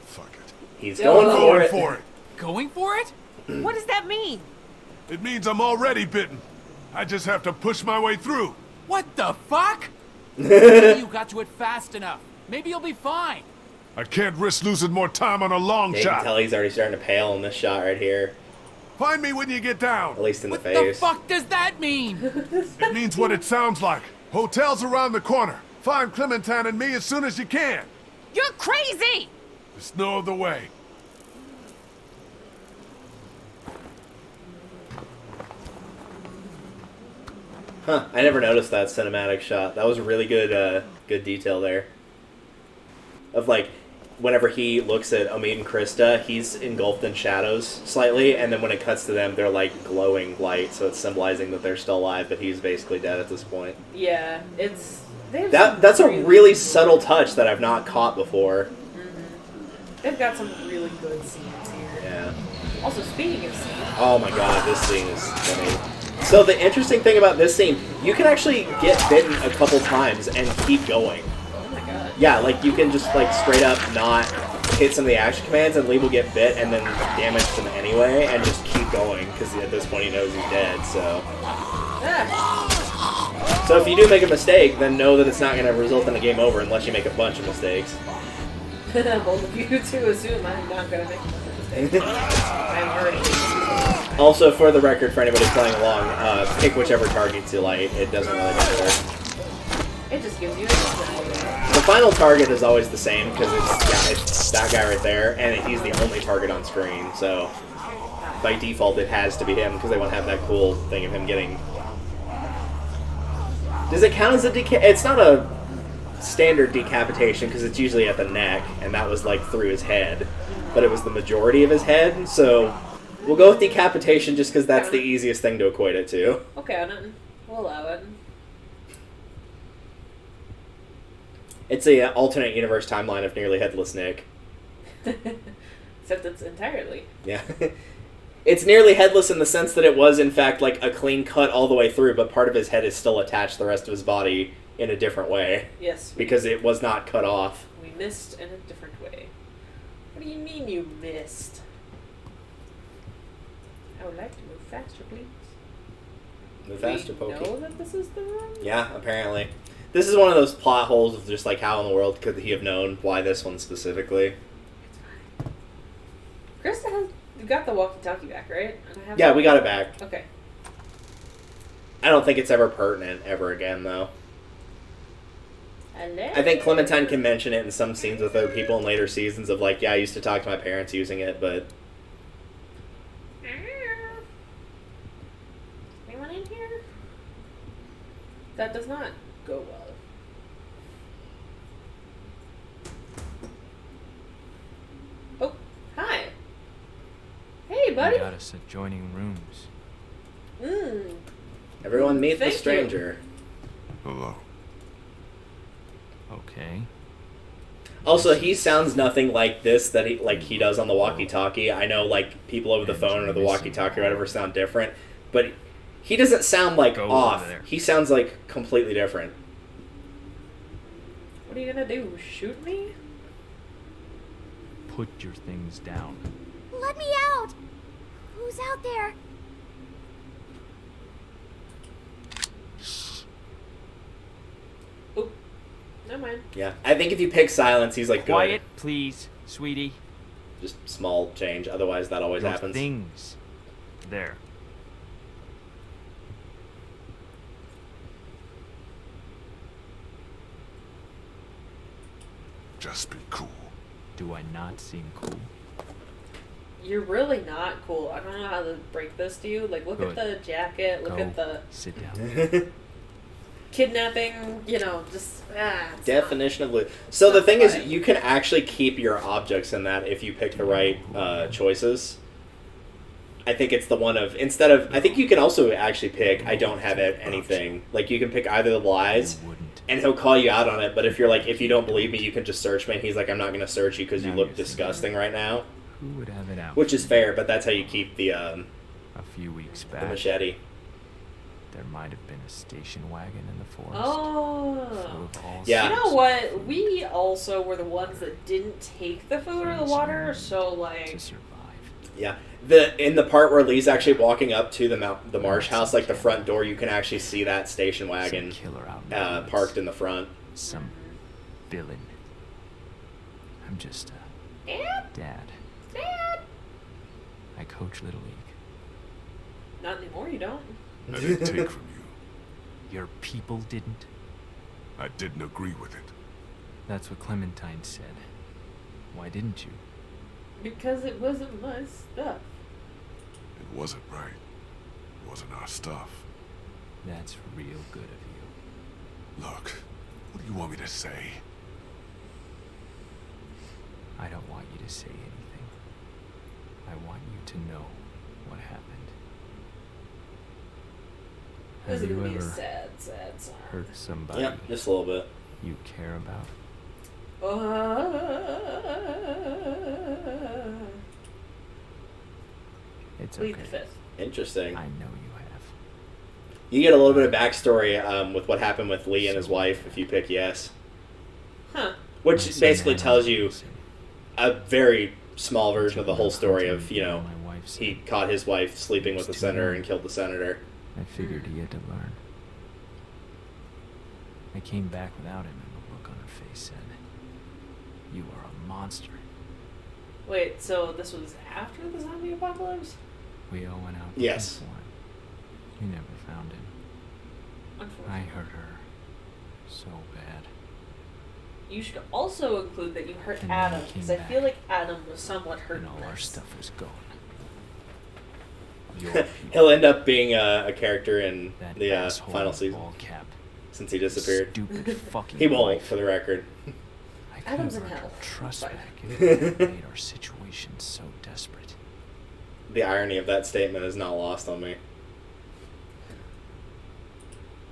Fuck it. He's Yeah, going well, for Going it. for it. Going for it? What does that mean? It means I'm already bitten. I just have to push my way through. What the fuck? Maybe you got to it fast enough. Maybe you'll be fine. I can't risk losing more time on a long Yeah, you can shot. tell he's already starting to pale in this shot right here. Find me when you get down. At least in the What the face. fuck does that mean? It means what it sounds like. Hotel's around the corner. Find Clementine and me as soon as you can. You're crazy! There's no other way. Huh, I never noticed that cinematic shot. That was a really good good detail there. Of like, whenever he looks at Omid and Krista, he's engulfed in shadows slightly, and then when it cuts to them, they're like glowing light, so it's symbolizing that they're still alive, but he's basically dead at this point. Yeah, it's... That's a really subtle touch that I've not caught before. They've got some really good scenes here. Yeah. Also, speaking of scenes... Oh my god, this scene is funny. So the interesting thing about this scene, you can actually get bitten a couple times and keep going. Oh my god. Yeah, like you can just like straight up not hit some of the action commands and Lee will get bit and then damage them anyway and just keep going because at this point he knows he's dead, so... Ah. So if you do make a mistake, then know that it's not going to result in a game over unless you make a bunch of mistakes. Both of you two assume I'm not going to make a mistake. I'm already... Also, for the record, for anybody playing along, pick whichever targets you like. It doesn't really matter. It just gives you a... The final target is always the same because it's that guy right there, and he's the only target on screen. So by default, it has to be him because they want to have that cool thing of him getting. Does it count as a It's not a standard decapitation because it's usually at the neck, and that was like through his head, but it was the majority of his head. So we'll go with decapitation just because that's the easiest thing to equate it to. Okay, on it. We'll allow it. It's a alternate universe timeline of nearly headless Nick. Except it's entirely. Yeah. It's nearly headless in the sense that it was, in fact, like a clean cut all the way through, but part of his head is still attached to the rest of his body in a different way. Yes. Because it was not cut off. We missed in a different way. What do you mean you missed? I would like to move faster, please. Move Do faster, we Pokey. know that this is the room? Yeah, apparently. This is one of those plot holes of just like, how in the world could he have known why this one specifically? Krista has... You got the walkie-talkie back, right? And I have Yeah, we got it back. Okay. I don't think it's ever pertinent ever again, though. Hello? I think Clementine can mention it in some scenes with other people in later seasons of like, yeah, I used to talk to my parents using it, but... Anyone in here? That does not go well. Oh, hi. Hey, buddy. Got us adjoining rooms. Mmm. Everyone meet Thank the you. stranger. Hello. Okay. Also, he sounds nothing like this that he does on the walkie-talkie. I know like people over the phone or the walkie-talkie or whatever sound different, but he doesn't sound like Go off. over there. He sounds like completely different. What are you gonna do? Shoot me? Put your things down. Let me out! Who's out there? Oh, never mind. Yeah, I think if you pick silence, he's like good. Quiet, please, sweetie. Just small change. Otherwise, that always Those happens. things. There. Just be cool. Do I not seem cool? You're really not cool. I don't know how to break this to you. Like, look Good. at the jacket. Look Go. at the Sit down. kidnapping. You know, just it's Definition of loot. So the not thing is, fun. you can actually keep your objects in that if you pick the right choices. I think it's the one of instead of. I think you can also actually pick. I don't have anything. Like you can pick either the lies, You wouldn't. and he'll call you out on it. But if you're like, if you don't believe me, you can just search me. And he's like, I'm not going to search you because you Now look you're thinking. disgusting right now. Who would have it out? Which is fair, but that's how you keep the A few weeks back, machete. there might have been a station wagon in the forest. Oh. Full of all Yeah. You know sorts what? We also were the ones that didn't take the food or the water, so to like, survive. Yeah. In the part where Lee's actually walking up to the Marsh house, like the front door, you can actually see that station wagon Some killer out in the woods. parked in the front. Some villain. I'm just a dad. I coach Little League. not anymore. You don't. I didn't take from you. Your people didn't? I didn't agree with it. That's what Clementine said. Why didn't you? Because it wasn't my stuff. It wasn't right. It wasn't our stuff. That's real good of you. Look, what do you want me to say? I don't want you to say anything. I want you to know what happened. This Have is you gonna be a ever sad, sad song. hurt somebody Yeah, just a little bit. you care about? It's Plead okay. the fifth. Interesting. I know you have. You get a little bit of backstory with what happened with Lee and his wife if you pick yes. Huh. Which Listen, basically man, tells you listen. a very small version of the whole story of, you know, My wife said he caught his wife sleeping with the senator and killed the senator. I figured he had to learn. I came back without him, and the look on her face said, "You are a monster." Wait, so this was after the zombie apocalypse? We all went out looking Yes. for him. We never found him. I Unfortunately. hurt her so bad. You should also include that you hurt And then Adam, he because came I feel back. like Adam was somewhat hurt And in all our this. stuff was gone. Your people, He'll end up being a character in that the asshole final with season ball cap, since he disappeared. stupid fucking He won't, wife. for the record. I could Adam's have in earned hell. her trust Fine. back if it made our situation so desperate. The irony of that statement is not lost on me.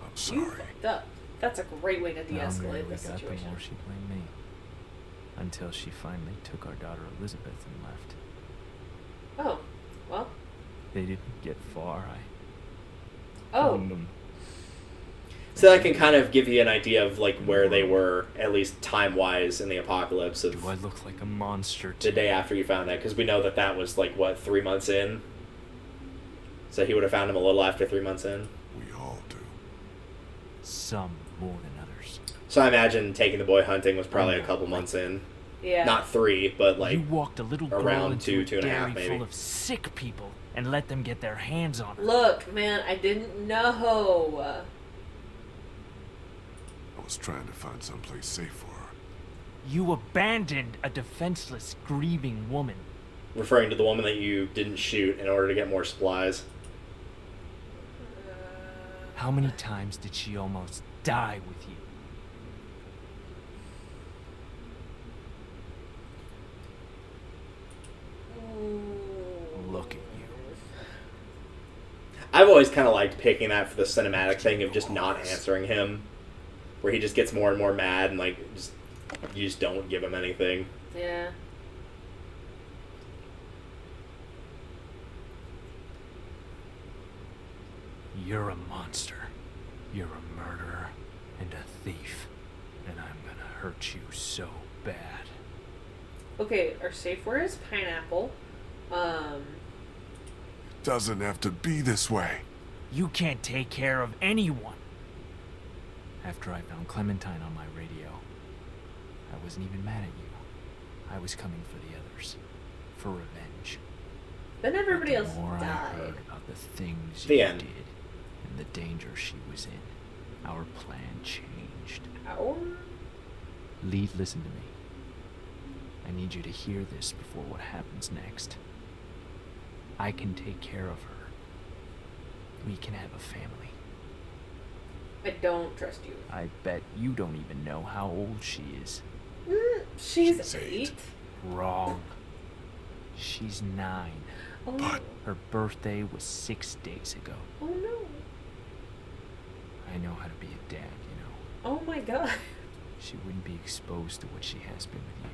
I'm You sorry. fucked up. That's a great way to The hungrier de-escalate we this got, the situation. more she blamed me. Until she finally took our daughter Elizabeth and left. Oh, well. They didn't get far. I Oh, found them. So that can kind of give you an idea of like where they were, at least time-wise, in the apocalypse of Do I look like a monster the too? day after you found that, because we know that that was like what, 3 months in. So he would have found him a little after 3 months in. We all do. Some more than others. So I imagine taking the boy hunting was probably a couple months in, yeah. not 3, but like you walked a little girl around into 2, a 2.5 dairy maybe. full of sick people and let them get their hands on her. Look, man, I didn't know. I was trying to find someplace safe for her. You abandoned a defenseless, grieving woman. referring to the woman that you didn't shoot in order to get more supplies. How many times did she almost die with you? Look at you. I've always kind of liked picking that for the cinematic thing of just not answering him, where he just gets more and more mad and like you just don't give him anything. Yeah. You're a monster. You're a murderer and a thief. And I'm gonna hurt you so bad. Okay, our safe word is pineapple. Doesn't have to be this way. You can't take care of anyone. After I found Clementine on my radio, I wasn't even mad at you. I was coming for the others. For revenge. Then everybody But else the more I died. heard about the things The you end. did and the danger she was in, our plan changed. Our? Lee, listen to me. I need you to hear this before what happens next. I can take care of her. We can have a family. I don't trust you. I bet you don't even know how old she is. She's She's 8. 8. Wrong. She's 9. Oh, But- Her birthday was 6 days ago. oh no. I know how to be a dad, you know. Oh my god. She wouldn't be exposed to what she has been with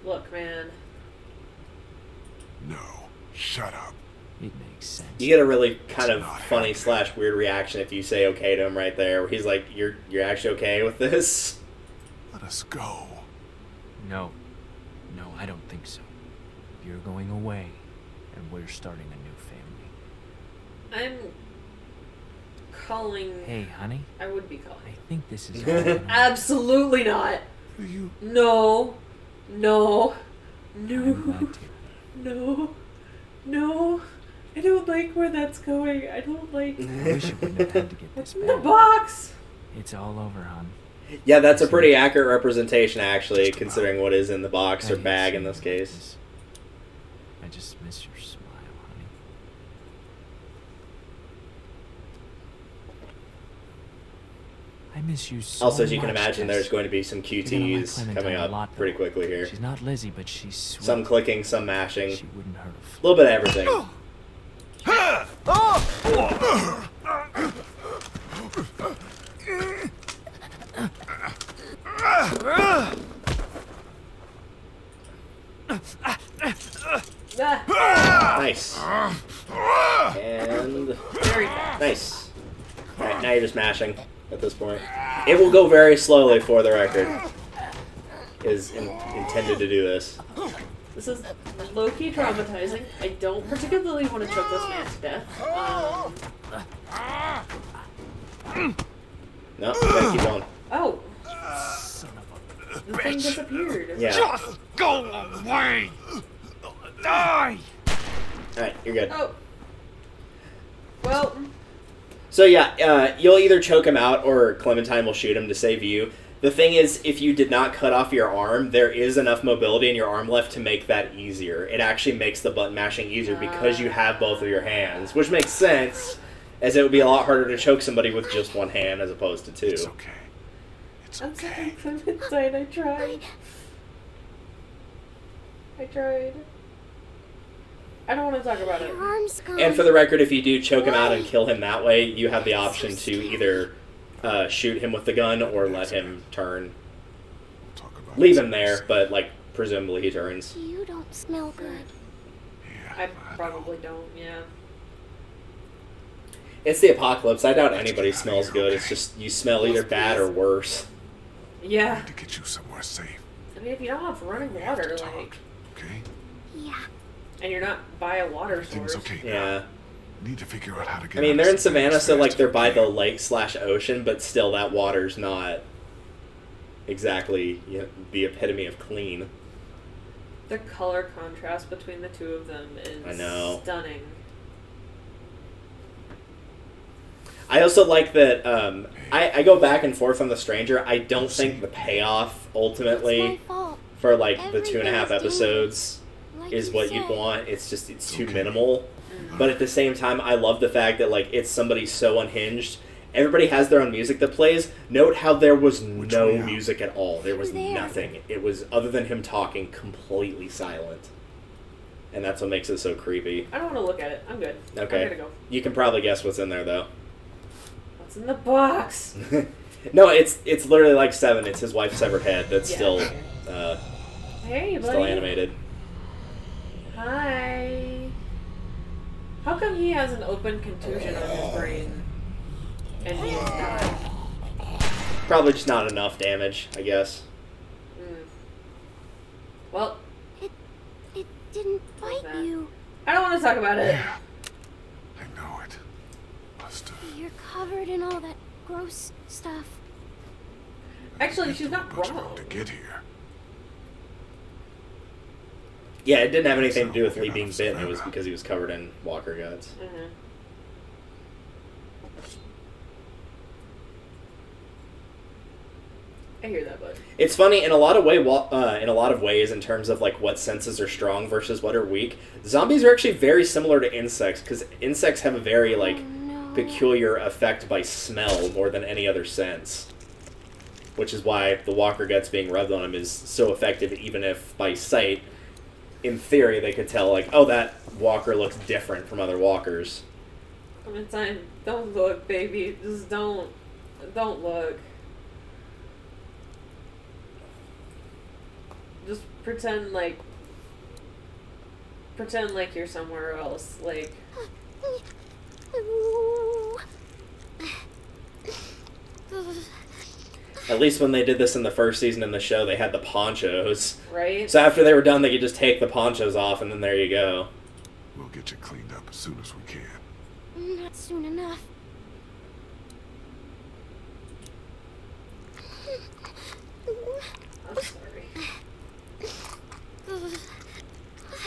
you. Look, man. No. Shut up. It makes sense. You get a really kind of not funny happening. / weird reaction if you say okay to him right there, where he's like, "You're actually okay with this?" Let us go. No. No, I don't think so. You're going away, and we're starting a new family. I'm calling. Hey, honey. I would be calling. I think this is all gonna- Absolutely not. What are you... No. No. I'm No. glad to. No. No. I don't like where that's going. I don't like. I wish it wouldn't have had to get What's this in the bad. box? It's all over, hon. Yeah, that's a pretty accurate representation, actually, Just about. considering what is in the box or I bag see in this what it case. is. I just miss your smile, honey. I miss you so Also, as you can much, imagine, Tess. there's going to be some You're gonna like QTs Clementine coming a up lot, pretty though. quickly here. She's not Lizzie, but she's sweet. Some clicking, some mashing, She wouldn't hurt a a little bit of everything. Ah, Nice. And very fast. nice. Alright, now you're just mashing at this point. It will go very slowly, for the record. Is intended to do this. This is low-key traumatizing. I don't particularly want to choke this man to death. No, you gotta keep going. Oh, son of a the thing disappeared. Yeah. Just go away! Die! Alright, you're good. Oh. Well, So yeah, you'll either choke him out or Clementine will shoot him to save you. The thing is, if you did not cut off your arm, there is enough mobility in your arm left to make that easier. It actually makes the button mashing easier because you have both of your hands, which makes sense, as it would be a lot harder to choke somebody with just one hand as opposed to two. It's okay. It's I'm okay. sorry, Clementine. I tried. I tried. I don't want to talk about it. Your arm's gone. And for the record, if you do choke him out and kill him that way, you have the option to either shoot him with the gun or let him turn. Talk about Leave it him there, but like presumably he turns. You don't smell good. Yeah, I probably don't, yeah. It's the apocalypse. I doubt anybody smells good. It's just you smell either bad or worse. Yeah. to get you somewhere safe. I mean, if you don't have running water, Talk, like, okay? Yeah. and you're not by a water Everything's source. okay. Yeah. Need to figure out how to get. I mean, out they're in of this Savannah, place so like fast they're as by we the can. lake/ocean, but still that water's not exactly the epitome of clean. The color contrast between the two of them is I know. stunning. I also like that I go back and forth on The Stranger. I don't think the payoff It's ultimately my fault. for like the Everything 2.5 is episodes Like is you what you'd said. want. It's too Okay. minimal. But at the same time, I love the fact that like it's somebody so unhinged. Everybody has their own music that plays. Note how there was Which no way out? music at all. There was There. nothing. It was other than him talking, completely silent. And that's what makes it so creepy. I don't want to look at it. I'm good. Okay. I'm gonna go. You can probably guess what's in there though. What's in the box? No, it's literally like 7. It's his wife's severed head that's Yeah. still Hey, buddy. still animated. Hi. How come he has an open contusion on his brain and he is not? Probably just not enough damage, I guess. Well, It didn't bite that? you. I don't want to talk about it. Yeah, I know it. Must have. You're covered in all that gross stuff. Actually, she's not Much wrong. room to get here. Yeah, it didn't have anything to do with So, Lee get being out of bitten. It was Savannah. because he was covered in walker guts. Mm-hmm. I hear that, bud. It's funny in a lot of ways in terms of like what senses are strong versus what are weak. Zombies are actually very similar to insects because insects have a very like Oh, no. peculiar effect by smell more than any other sense, which is why the walker guts being rubbed on him is so effective. Even if by sight, in theory, they could tell like, oh, that walker looks different from other walkers. Clementine, don't look, baby. Just don't look. Just pretend pretend like you're somewhere else. Like, At least when they did this in the first season in the show, they had the ponchos. right? So after they were done, they could just take the ponchos off, and then there you go. We'll get you cleaned up as soon as we can. Not soon enough. I'm sorry.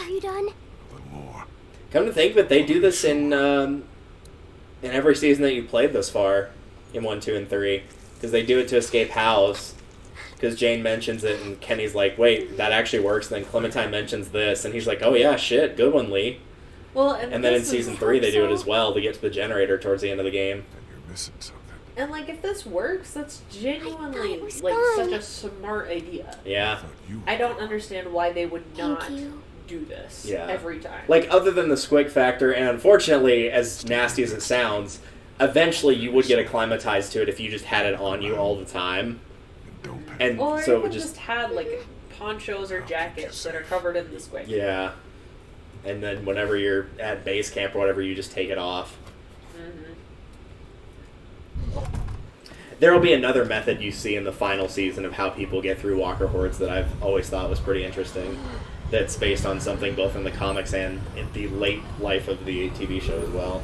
Are you done? A little more. Come to think of it, they do this in every season that you played thus far, in 1, 2, and 3. Because they do it to escape House. Because Jane mentions it, and Kenny's like, wait, that actually works. And then Clementine mentions this, and he's like, oh yeah, shit, good one, Lee. Well, And then in season 3, they do it as well to get to the generator towards the end of the game. And you're missing something. And like, if this works, that's genuinely it was like fun. such a smart idea. Yeah. Thought you I don't understand why they would Thank not you. do this Yeah. every time. Like, other than the squig factor, and unfortunately, as nasty as it sounds, eventually you would get acclimatized to it if you just had it on you all the time. and don't panic. And or so it even would just had like ponchos or jackets that are covered in the squig. yeah. And then whenever you're at base camp or whatever, you just take it off. There will be another method you see in the final season of how people get through walker hordes that I've always thought was pretty interesting. That's based on something both in the comics and in the late life of the TV show as well.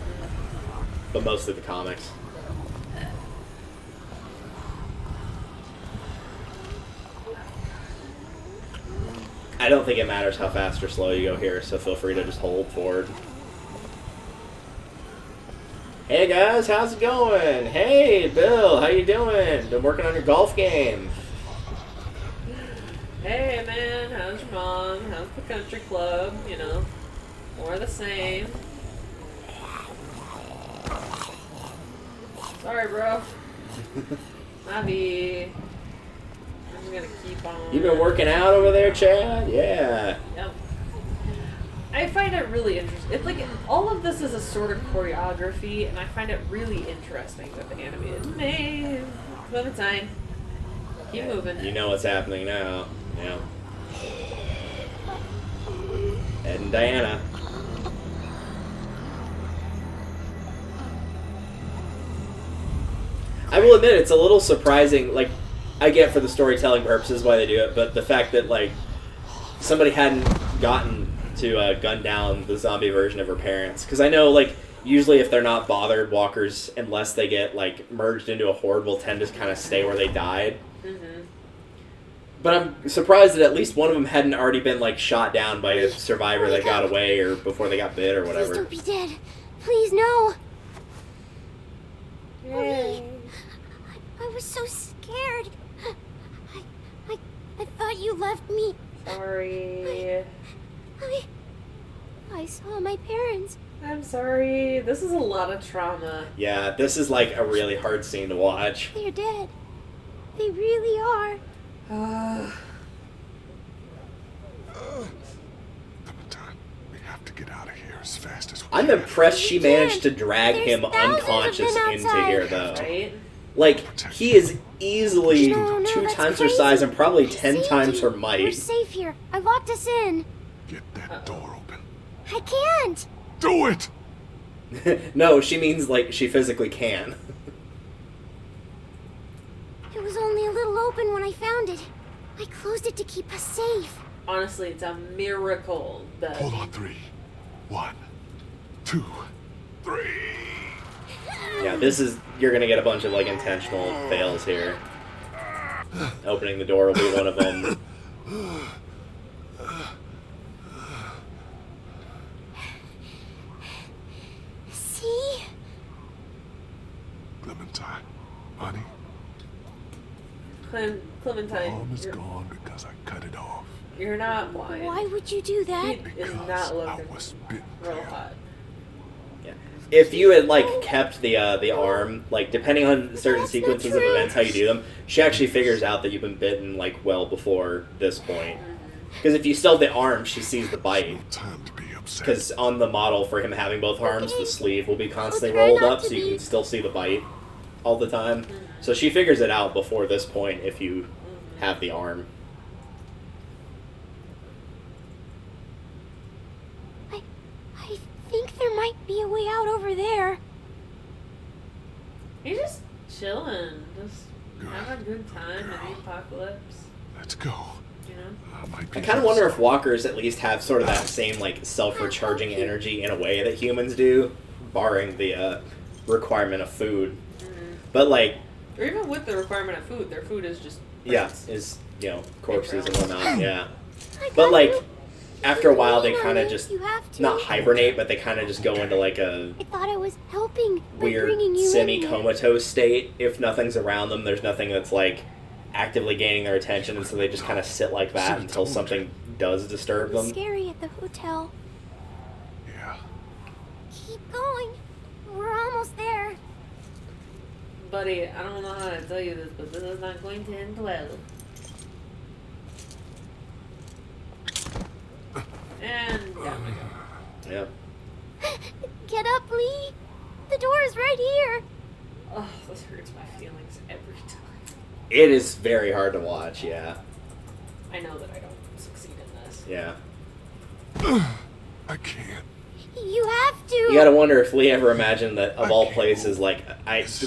But mostly the comics. I don't think it matters how fast or slow you go here, so feel free to just hold forward. Hey guys, how's it going? Hey Bill, how you doing? Been working on your golf game. Hey man, how's your mom? How's the country club? You know, more of the same. Sorry, bro. Maybe. I'm just gonna keep on. You been working out over there, Chad? Yeah. Yep. I find it really interesting. It's like all of this is a sort of choreography, and I find it really interesting with the animated. Hey, Clementine, keep moving. You know what's happening now. Yeah. Ed and Diana. I will admit it's a little surprising. Like, I get for the storytelling purposes why they do it, but the fact that like somebody hadn't gotten to gun down the zombie version of her parents, because I know like usually if they're not bothered, walkers, unless they get like merged into a horde, will tend to kind of stay where they died. Mm-hmm. But I'm surprised that at least one of them hadn't already been like shot down by a survivor that got away or before they got bit or Please whatever. don't be dead. Please, no. Yay. I was so scared. I thought you left me. Sorry. I saw my parents. I'm sorry. This is a lot of trauma. Yeah, this is like a really hard scene to watch. They're dead. They really are. Clementine, we have to get out of here as fast as we I'm can. impressed she managed to drag There's him thousands of unconscious them into outside. here, though. Right? Like, he is easily No, 2 that's times her crazy. size and probably 10 Safety. times her We're might. safe here. I locked us in. Get that door open. I can't. Do it! No, she means like she physically can. It was only a little open when I found it. I closed it to keep us safe. Honestly, it's a miracle that. Hold on 3. 1, 2, 3. Yeah, this is, you're gonna get a bunch of like intentional fails here. Opening the door will be one of them. See? Clementine, honey, Clementine, arm is you're, gone because I cut it off. you're not lying. Why would you do that? He is Because not I looking was bitten. real Clem. hot. Yeah. If you had like kept the arm, like depending on certain That's not sequences of true. events how you do them, she actually figures out that you've been bitten like well before this point. Because if you still have the arm, she sees the bite. No time to be upset. Because on the model for him having both arms, the sleeve will be constantly I'll try rolled not up to so you be. can still see the bite all the time. So she figures it out before this point if you have the arm. out over there. He's just chilling, just having a good time in the apocalypse. Let's go. You know? I kind of wonder if walkers at least have sort of that same like self-recharging energy in a way that humans do, barring the requirement of food. Mm-hmm. But like, or even with the requirement of food, their food is just is corpses and whatnot. Yeah, but like after a while they kind of just not hibernate, but they kind of just go into like a I thought I was helping by weird bringing you in semi-comatose state. If nothing's around them, there's nothing that's like actively gaining their attention, and so they just kind of sit like that until something does disturb them. Scary at the hotel. Yeah. Keep going. We're almost there. Buddy, I don't know how to tell you this, but this is not going to end well. And down we go. Yep. Get up, Lee. The door is right here. Oh, this hurts my feelings every time. It is very hard to watch. Yeah. I know that I don't succeed in this. Yeah. I can't. You have to. You gotta wonder if Lee ever imagined that of all places, like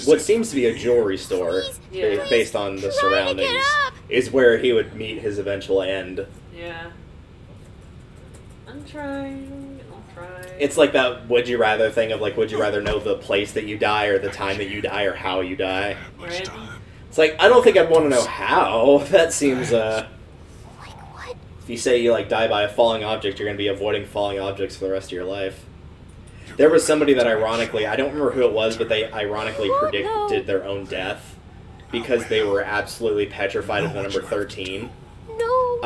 what seems to be a jewelry store, Yeah. based on the surroundings, is where he would meet his eventual end. Yeah. I'm trying. It's like that would you rather thing of like, would you rather know the place that you die or the time that you die or how you die? Right? It's like, I don't think I'd want to know how. That seems, Like what? if you say you like die by a falling object, you're going to be avoiding falling objects for the rest of your life. There was somebody that ironically, I don't remember who it was, but they ironically predicted their own death because they were absolutely petrified of the number 13. No.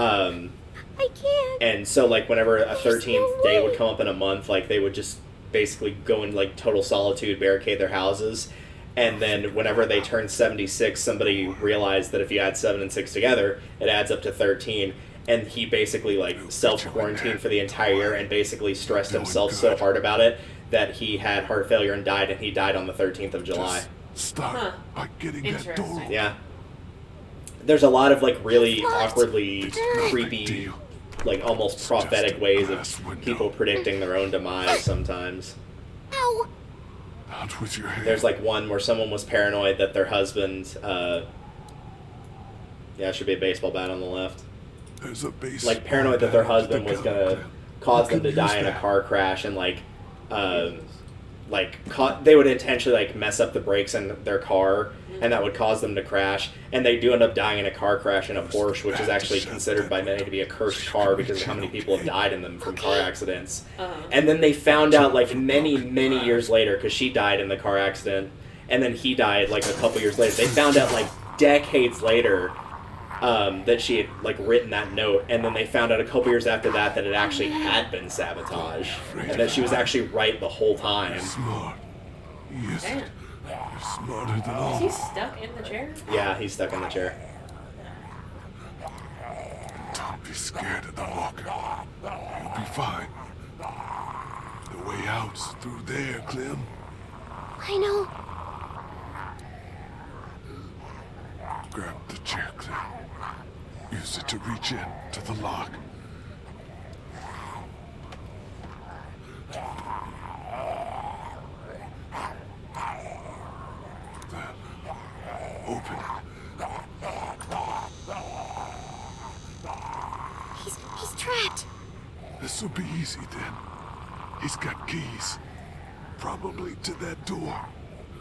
I can't. And so, like, whenever a 13th day would come up in a month, like, they would just basically go in, like, total solitude, barricade their houses. And then whenever they turned 76, somebody realized that if you add 7 and 6 together, it adds up to 13. And he basically, like, self-quarantined for the entire year and basically stressed himself so hard about it that he had heart failure and died, and he died on the 13th of July. Start by getting that door open. Yeah. There's a lot of, like, really awkwardly creepy, like, almost prophetic ways of people predicting their own demise sometimes. Ow. Out with your hand. There's, like, one where someone was paranoid that their husband, it should be a baseball bat on the left. There's a base. Like, paranoid that their husband was gonna cause them to die in a car crash and, like, they would intentionally, like, mess up the brakes in their car, and that would cause them to crash, and they do end up dying in a car crash in a Porsche, which is actually considered by many to be a cursed car because of how many people have died in them from car accidents. And then they found out, like, many, many years later, because she died in the car accident, and then he died, like, a couple years later. They found out, like, decades later that she had, like, written that note, and then they found out a couple years after that that it actually had been sabotage, and that she was actually right the whole time. Smart. Yes. Damn. You're smarter than all. Is he stuck in the chair? Yeah, he's stuck in the chair. Don't be scared of the walker. You'll be fine. The way out's through there, Clem. I know. Grab the chair, Clem. Use it to reach in to the lock. Open it. He's trapped. This'll be easy then. He's got keys. Probably to that door.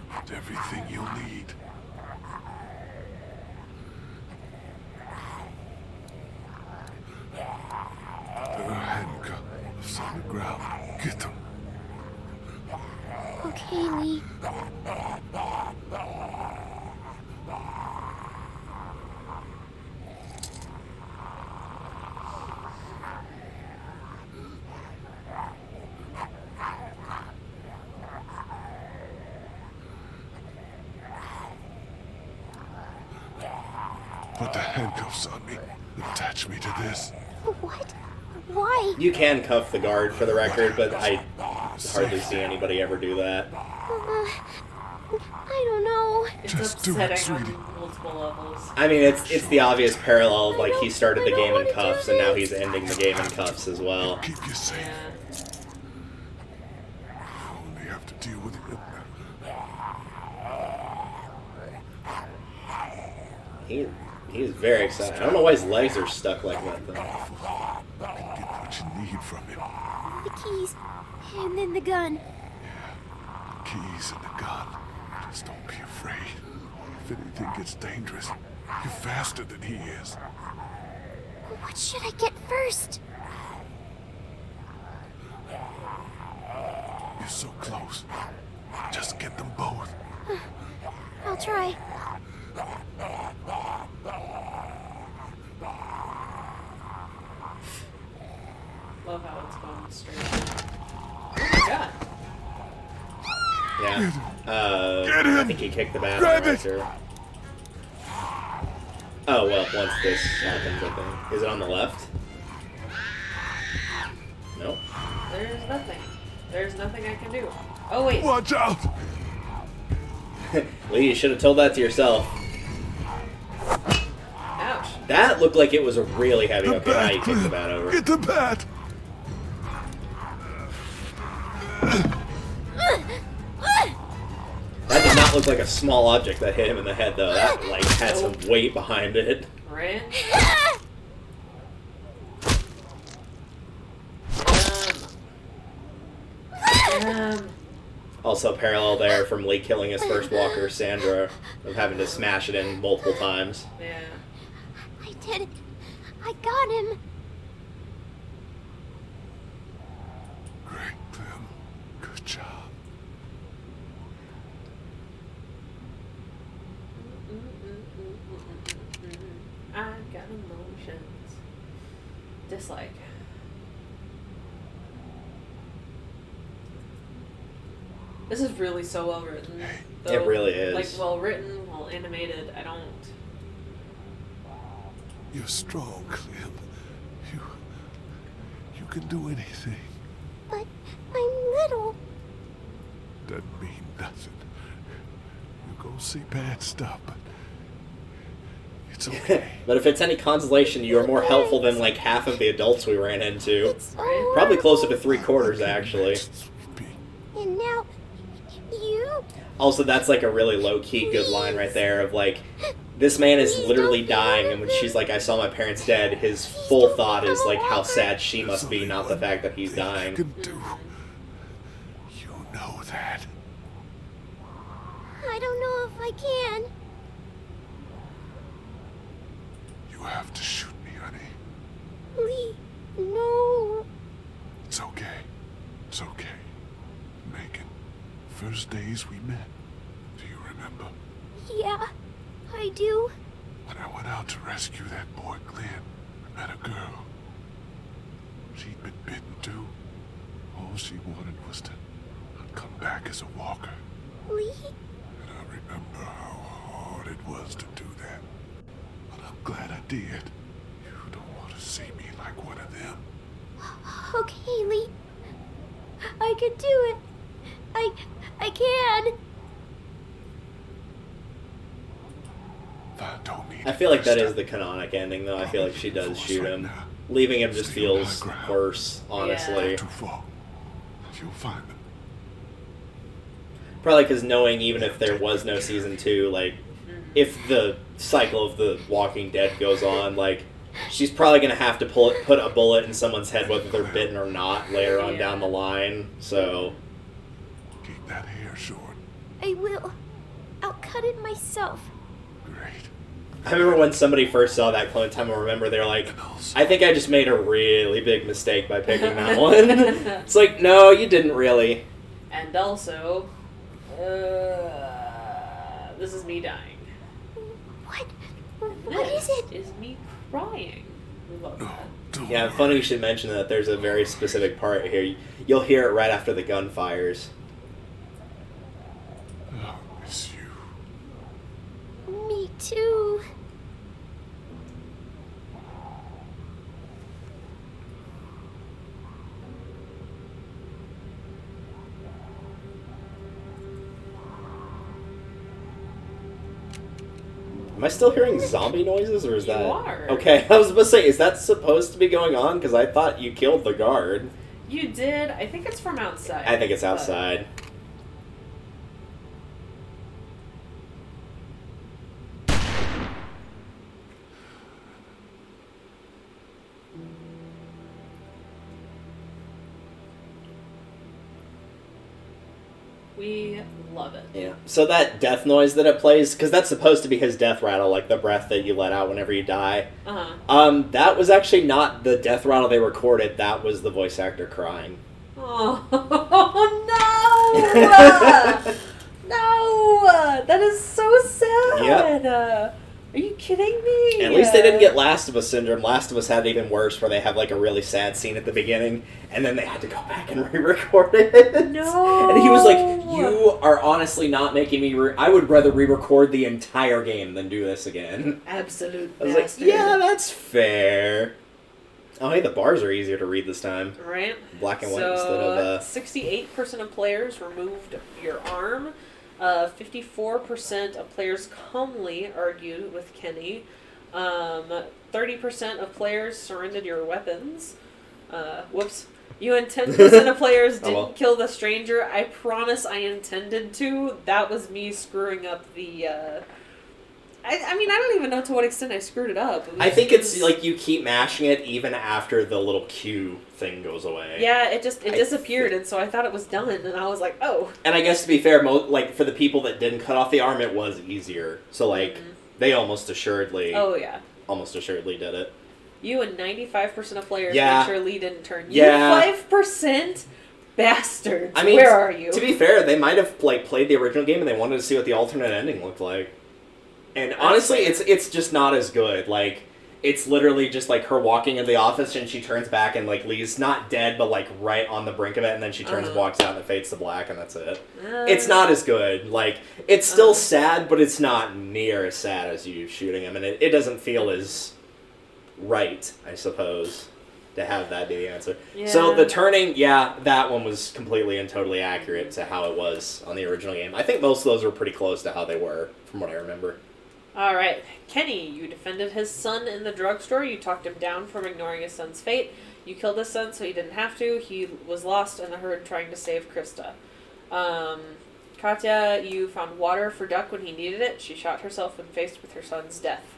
With everything you'll need. There are handcuffs on the ground. Get them. Okay, Lee. Put the handcuffs on me. Attach me to this. What? Why? You can cuff the guard, for the record, but I hardly see anybody ever do that. I don't know. It's Just do it, upsetting sweetie. on multiple levels. I mean, it's the obvious parallel of, like, he started the game in cuffs, and now he's ending the game in cuffs as well. Keep you safe. Yeah. Only have to He's very excited. I don't know why his legs are stuck like that, though. Get what you need from him. The keys, and then the gun. The keys and the gun. Just don't be afraid. If anything gets dangerous, you're faster than he is. What should I get first? You're so close. Just get them both. I'll try. Love how it's going straight. Oh my god. Yeah. Get him! I think he kicked the bat. Grab right it! there. Oh, well, once this happens, I think. Is it on the left? Nope. There's nothing. There's nothing I can do. Oh, wait. Watch out! Lee, you should have told that to yourself. Ouch. That looked like it was a really heavy. The Okay, now you bat, kick the Clem. bat over. Get the bat! That did not look like a small object that hit him in the head, though. That, like, had some weight behind it. Right? Also parallel there from Lee killing his first walker, Sandra, of having to smash it in multiple times. Yeah. I did it. I got him. Great, Clem. Good job. I've got emotions. Dislike. This is really so well written. It really is. Like, well written, well animated. I don't. You're strong, Clem. You can do anything. But I'm little. Doesn't mean nothing. You're gonna see bad stuff, but it's okay. But if it's any consolation, you are more helpful than, like, half of the adults we ran into. It's so Probably closer to horrible. 3/4, actually. And now, you. Also, that's, like, a really low-key good line right there of, like, this man is literally dying, and when she's like, I saw my parents dead, his full thought is, like, how sad she must be, not the fact that he's dying. You can do. You know that. I don't know if I can. You have to shoot me, honey. Lee, no. It's okay. It's okay. Megan, first days we met. Do you remember? Yeah, I do. When I went out to rescue that boy, Glenn, I met a girl. She'd been bitten too. All she wanted was to come back as a walker. Lee? And I remember how hard it was to do that. But I'm glad I did. You don't want to see me like one of them. Okay, Lee. I can do it. I can. I don't need I feel like that is the canonic ending, though. I feel like she does shoot him. Leaving him just feels worse, honestly. Too far. You'll find them. Probably because knowing even if there was no season 2, like, if the cycle of The Walking Dead goes on, like, she's probably going to have to put a bullet in someone's head whether they're bitten or not later on down the line, so... Keep that hair short. I will. I'll cut it myself. Great. I remember when somebody first saw that Clementine, I remember they were like, I think I just made a really big mistake by picking that one. It's like, no, you didn't really. And also, this is me dying. What? What is it? Is me crying. We love that. Yeah, funny you should mention that. There's a very specific part here. You'll hear it right after the gun fires. I'll miss you. Me too. Am I still hearing zombie noises, or is that... You are. Okay, I was about to say, is that supposed to be going on? Because I thought you killed the guard. You did. I think it's from outside. I think it's but- outside. We love it. Yeah. So that death noise that it plays, because that's supposed to be his death rattle, like the breath that you let out whenever you die. That was actually not the death rattle they recorded. That was the voice actor crying. Oh no! No! That is so sad. Yep. Are you kidding me? At least they didn't get Last of Us syndrome. Last of Us had it even worse, where they have like a really sad scene at the beginning, and then they had to go back and re-record it. No. And he was like, "You are honestly not making me. I would rather re-record the entire game than do this again." Absolute I was bastard. like, "Yeah, that's fair." Oh, hey, the bars are easier to read this time. Right. Black and white instead of 68% of players removed your arm. 54% of players calmly argued with Kenny. 30% of players surrendered your weapons. Whoops. You and 10% of players didn't kill the stranger. I promise I intended to. That was me screwing up the... I mean, I don't even know to what extent I screwed it up. I think it's like you keep mashing it even after the little Q thing goes away. Yeah, it disappeared, and so I thought it was done, and I was like, oh. And I guess to be fair, like for the people that didn't cut off the arm, it was easier. So like they almost assuredly. Oh yeah. Almost assuredly did it. You and 95% of players Yeah. make sure Lee didn't turn. Yeah. You 5%? Bastards. I mean, where are you? To be fair, they might have like played the original game and they wanted to see what the alternate ending looked like. And honestly, it's just not as good. Like, it's literally just like her walking into the office and she turns back and like Lee's not dead, but like right on the brink of it, and then she turns and walks out and it fades to black, and that's it. It's not as good. Like, it's still sad, but it's not near as sad as you shooting him, and it doesn't feel as right, I suppose, to have that be the answer. Yeah. So the turning, yeah, that one was completely and totally accurate to how it was on the original game. I think most of those were pretty close to how they were, from what I remember. Alright, Kenny, you defended his son in the drugstore. You talked him down from ignoring his son's fate. You killed his son so he didn't have to. He was lost in the herd trying to save Krista. Katya, you found water for Duck when he needed it. She shot herself when faced with her son's death.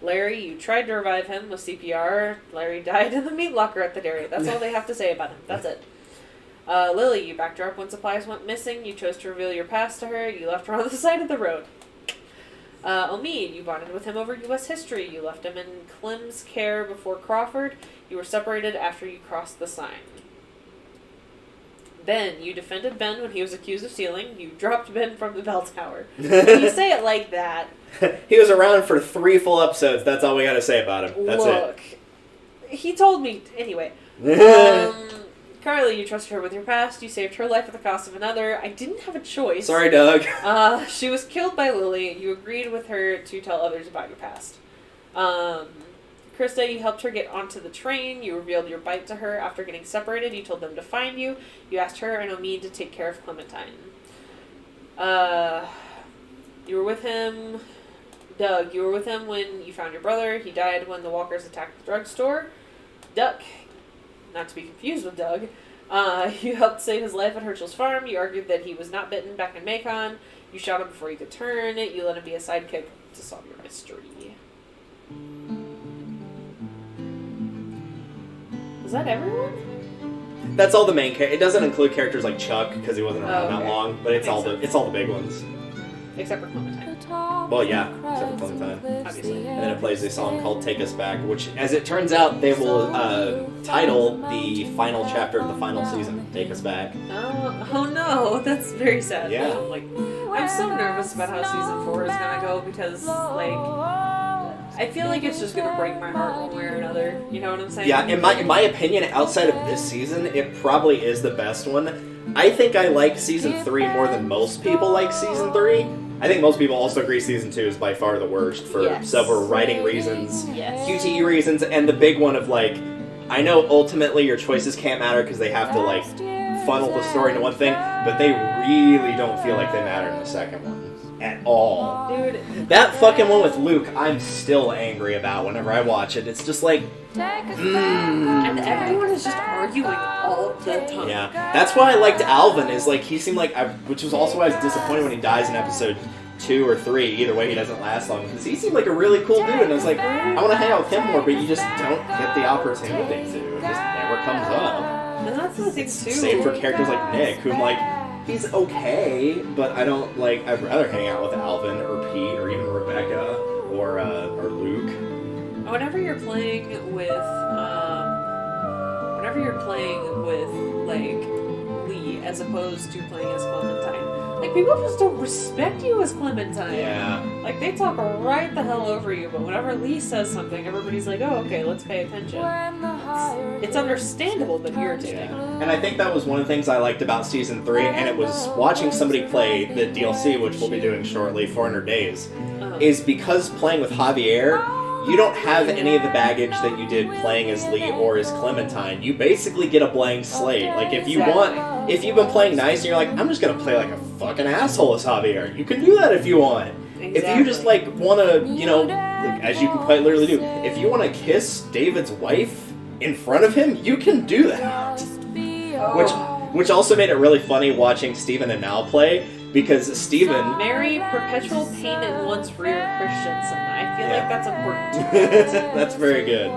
Larry, you tried to revive him with CPR. Larry died in the meat locker at the dairy. That's all they have to say about him. That's it. Lily, you backed her up when supplies went missing. You chose to reveal your past to her. You left her on the side of the road. Omid, you bonded with him over U.S. history. You left him in Clem's care before Crawford. You were separated after you crossed the sign. Ben, you defended Ben when he was accused of stealing. You dropped Ben from the bell tower. When you say it like that... He was around for 3 full episodes. That's all we gotta say about him. That's Look, he told me... Anyway. Carly, you trusted her with your past. You saved her life at the cost of another. I didn't have a choice. Sorry, Doug. She was killed by Lily. You agreed with her to tell others about your past. Krista, you helped her get onto the train. You revealed your bite to her. After getting separated, you told them to find you. You asked her and Omid to take care of Clementine. You were with him... Doug, you were with him when you found your brother. He died when the walkers attacked the drugstore. Duck... Not to be confused with Doug. You helped save his life at Herschel's farm. You argued that he was not bitten back in Macon. You shot him before he could turn. You let him be a sidekick to solve your mystery. Was that everyone? That's all the main characters. It doesn't include characters like Chuck, because he wasn't around that okay. long, but it's all the big ones. Except for Clementine. Well, yeah, except for Clementine. Obviously. And then it plays a song called Take Us Back, which, as it turns out, they will title the final chapter of the final season, Take Us Back. Oh no, that's very sad. Yeah. I'm so nervous about how season 4 is gonna go because, like, I feel like it's just gonna break my heart one way or another. You know what I'm saying? Yeah, in my opinion, outside of this season, it probably is the best one. I think I like season 3 more than most people like season 3. I think most people also agree season 2 is by far the worst for several writing reasons, QTE reasons, and the big one of, like, I know ultimately your choices can't matter because they have to, like, funnel the story into one thing, but they really don't feel like they matter in the second one. At all. Dude. That fucking one with Luke, I'm still angry about whenever I watch it. It's just like... And everyone is just arguing all the time. Yeah, that's why I liked Alvin, is like, he seemed like, which was also why I was disappointed when he dies in episode 2 or 3, either way he doesn't last long, because he seemed like a really cool dude, and I was like, I want to hang out with him more, but you just don't get the opportunity to. It just never comes up. And that's the thing too. Same for characters like Nick, who I'm like, He's okay, but I don't like. I'd rather hang out with Alvin or Pete or even Rebecca or Luke. Whenever you're playing with like Lee as opposed to playing as Clementine, like people just don't respect you as Clementine. Yeah. Like they talk right the hell over you, but whenever Lee says something, everybody's like, "Oh, okay, let's pay attention." It's understandable but irritating. And I think that was one of the things I liked about Season 3, and it was watching somebody play the DLC, which we'll be doing shortly, 400 Days, is because playing with Javier, you don't have any of the baggage that you did playing as Lee or as Clementine. You basically get a blank slate. Like, if you've been playing nice and you're like, I'm just gonna play like a fucking asshole as Javier, you can do that if you want. Exactly. If you just, like, wanna, you know, like, as you can quite literally do, if you wanna kiss David's wife in front of him, you can do that. Which also made it really funny watching Steven and Mal play, because Steven... Marry perpetual pain in one's rear Christensen. I feel like that's important. That's very good.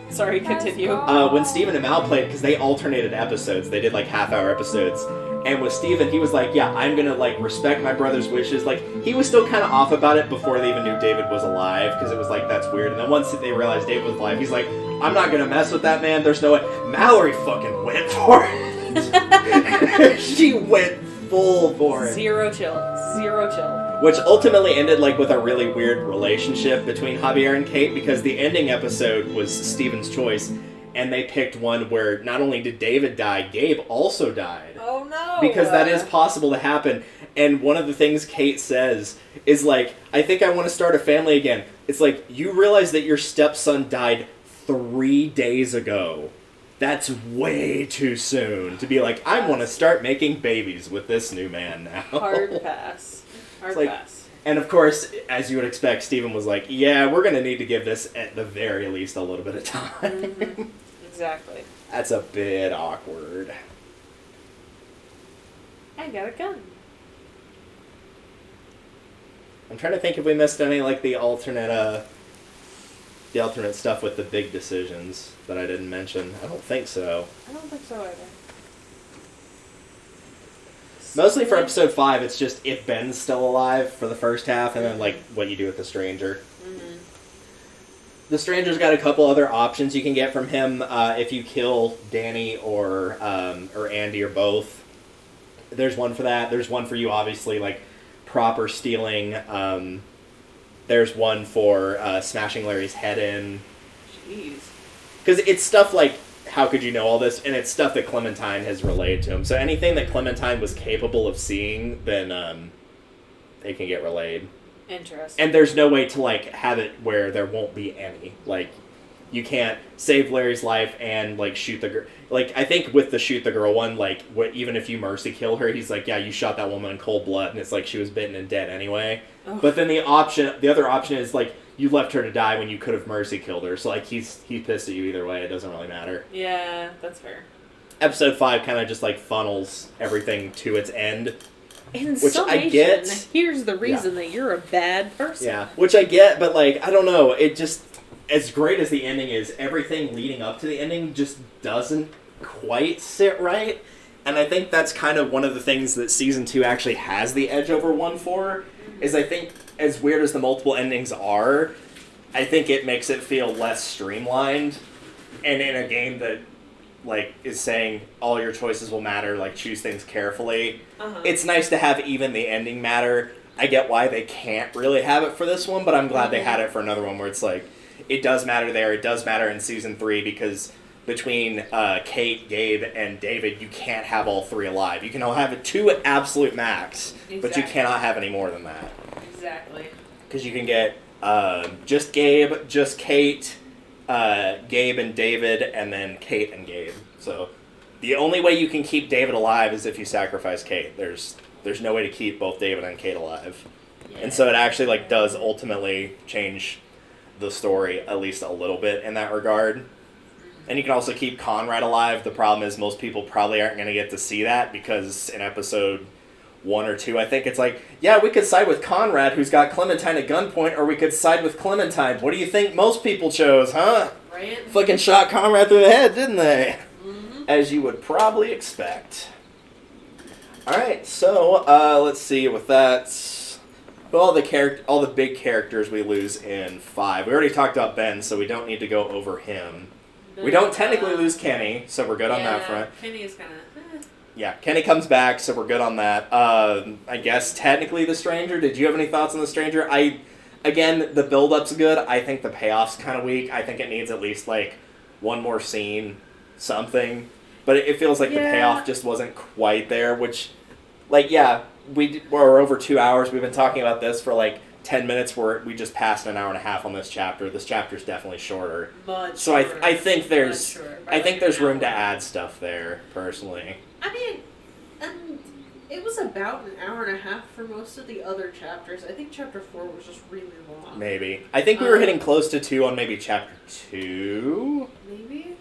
Sorry, continue. When Steven and Mal played, because they alternated episodes, they did like half-hour episodes, and with Steven, he was like, yeah, I'm gonna like respect my brother's wishes. Like, he was still kind of off about it before they even knew David was alive, because it was like, that's weird. And then once they realized David was alive, he's like, I'm not gonna mess with that man, there's no way. Mallory fucking went for it. She went full for it. Zero chill. Which ultimately ended like with a really weird relationship between Javier and Kate, because the ending episode was Steven's choice, and they picked one where not only did David die, Gabe also died. Oh no! Because that is possible to happen. And one of the things Kate says is like, I think I want to start a family again. It's like, you realize that your stepson died 3 days ago. That's way too soon to be like, I want to start making babies with this new man now. Hard pass. Hard pass. And of course, as you would expect, Steven was like, yeah, we're going to need to give this at the very least a little bit of time. Mm-hmm. Exactly. That's a bit awkward. I got a gun. I'm trying to think if we missed any, like, the alternate stuff with the big decisions that I didn't mention. I don't think so. I don't think so either. Mostly for episode 5, it's just if Ben's still alive for the first half, and then, like, what you do with the stranger. Mm-hmm. The stranger's got a couple other options you can get from him if you kill Danny or Andy or both. There's one for that. There's one for you, obviously, like, proper stealing. There's one for smashing Larry's head in. Jeez. Because it's stuff like, how could you know all this? And it's stuff that Clementine has relayed to him. So anything that Clementine was capable of seeing, then they can get relayed. Interesting. And there's no way to, like, have it where there won't be any. Like, you can't save Larry's life and, like, shoot the girl. Like, I think with the shoot the girl one, like, even if you mercy kill her, he's like, yeah, you shot that woman in cold blood, and it's like she was bitten and dead anyway. Oh. But then the other option is, like, you left her to die when you could have mercy killed her. So, like, he's pissed at you either way. It doesn't really matter. Yeah, that's fair. Episode 5 kind of just, like, funnels everything to its end. In which summation, I get. Here's the reason that you're a bad person. Yeah, which I get, but, like, I don't know. It just, as great as the ending is, everything leading up to the ending just doesn't quite sit right. And I think that's kind of one of the things that Season 2 actually has the edge over 1 for, is I think, as weird as the multiple endings are, I think it makes it feel less streamlined. And in a game that, like, is saying all your choices will matter, like, choose things carefully, it's nice to have even the ending matter. I get why they can't really have it for this one, but I'm glad they had it for another one where it's like, it does matter there, it does matter in Season 3, because between Kate, Gabe, and David, you can't have all 3 alive. You can all have 2 at absolute max, but you cannot have any more than that. Exactly. Because you can get just Gabe, just Kate, Gabe and David, and then Kate and Gabe. So the only way you can keep David alive is if you sacrifice Kate. There's no way to keep both David and Kate alive. Yeah. And so it actually, like, does ultimately change the story at least a little bit in that regard. And you can also keep Conrad alive. The problem is most people probably aren't going to get to see that, because in episode 1 or 2, I think it's like, yeah, we could side with Conrad, who's got Clementine at gunpoint, or we could side with Clementine. What do you think most people chose, huh? Right? Fucking shot Conrad through the head, didn't they? Mm-hmm. As you would probably expect. Alright, so, let's see, with that, all the big characters we lose in 5. We already talked about Ben, so we don't need to go over him. We don't technically lose Kenny, so we're good on that front. Kenny is kind of... Yeah, Kenny comes back, so we're good on that. I guess technically the Stranger. Did you have any thoughts on the Stranger? Again, the build-up's good. I think the payoff's kind of weak. I think it needs at least, like, one more scene, something. But it feels like the payoff just wasn't quite there, which, like, yeah, we're over 2 hours. We've been talking about this for, like, 10 minutes where we just passed an hour and a half on this chapter. This chapter's definitely shorter. So I think there's room to add stuff there, personally. I mean, it was about an hour and a half for most of the other chapters. I think chapter 4 was just really long. Maybe. I think we were hitting close to 2 on maybe chapter 2. Maybe?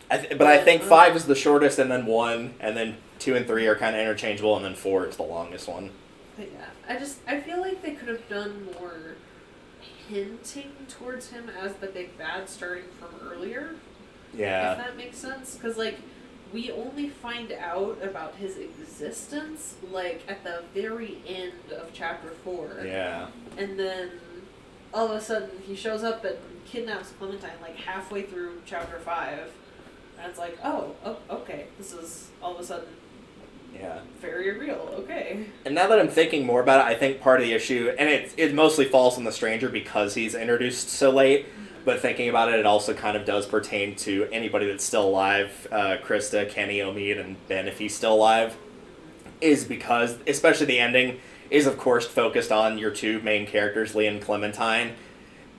But I think 5 is the shortest, and then 1, and then 2 and 3 are kind of interchangeable, and then 4 is the longest one. But yeah, I feel like they could have done more hinting towards him as the big bad starting from earlier. Yeah. If that makes sense. Because, like, we only find out about his existence, like, at the very end of chapter 4. Yeah. And then, all of a sudden, he shows up and kidnaps Clementine, like, halfway through chapter 5. And it's like, oh, okay, this is, all of a sudden, very real, okay. And now that I'm thinking more about it, I think part of the issue, and it mostly falls on the Stranger because he's introduced so late, but thinking about it, it also kind of does pertain to anybody that's still alive, Krista, Kenny, Omid, and Ben, if he's still alive, is because, especially the ending, is of course focused on your 2 main characters, Lee and Clementine.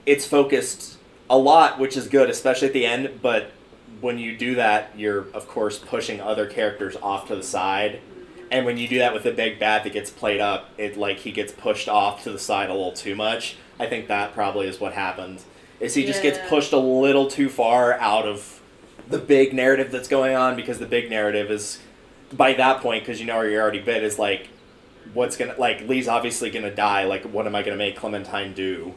It's focused a lot, which is good, especially at the end, but when you do that, you're, of course, pushing other characters off to the side. And when you do that with the big bad that gets played up, he gets pushed off to the side a little too much. I think that probably is what happened. Is he just gets pushed a little too far out of the big narrative that's going on, because the big narrative is, by that point, because you know you're already bit, is like, Lee's obviously gonna die, like, what am I gonna make Clementine do?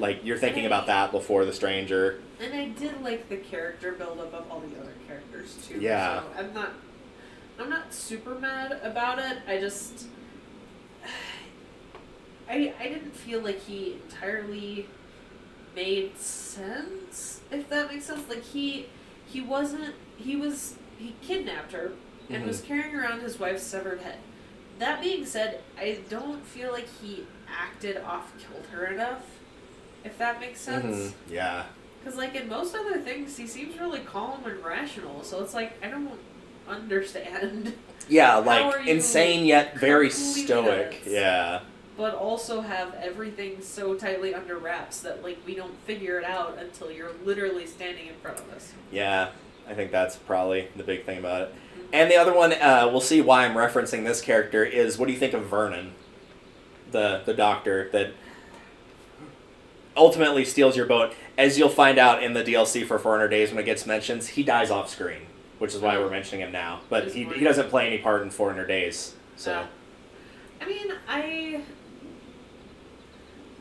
Like, you're thinking about that before the Stranger. And I did like the character build-up of all the other characters, too. Yeah. So I'm not super mad about it. I just... I didn't feel like he entirely made sense, if that makes sense. Like, he kidnapped her and was carrying around his wife's severed head. That being said, I don't feel like he acted off-killed her enough, if that makes sense. Yeah. Because, like, in most other things, he seems really calm and rational, so it's like, I don't understand. Yeah, like, insane yet very stoic. Nuts, yeah. But also have everything so tightly under wraps that, like, we don't figure it out until you're literally standing in front of us. Yeah, I think that's probably the big thing about it. And the other one, we'll see why I'm referencing this character, is what do you think of Vernon? The doctor that ultimately steals your boat. As you'll find out in the DLC for 400 Days when it gets mentioned, he dies off screen, which is why we're mentioning him now. But he doesn't play any part in 400 Days, so... I mean, I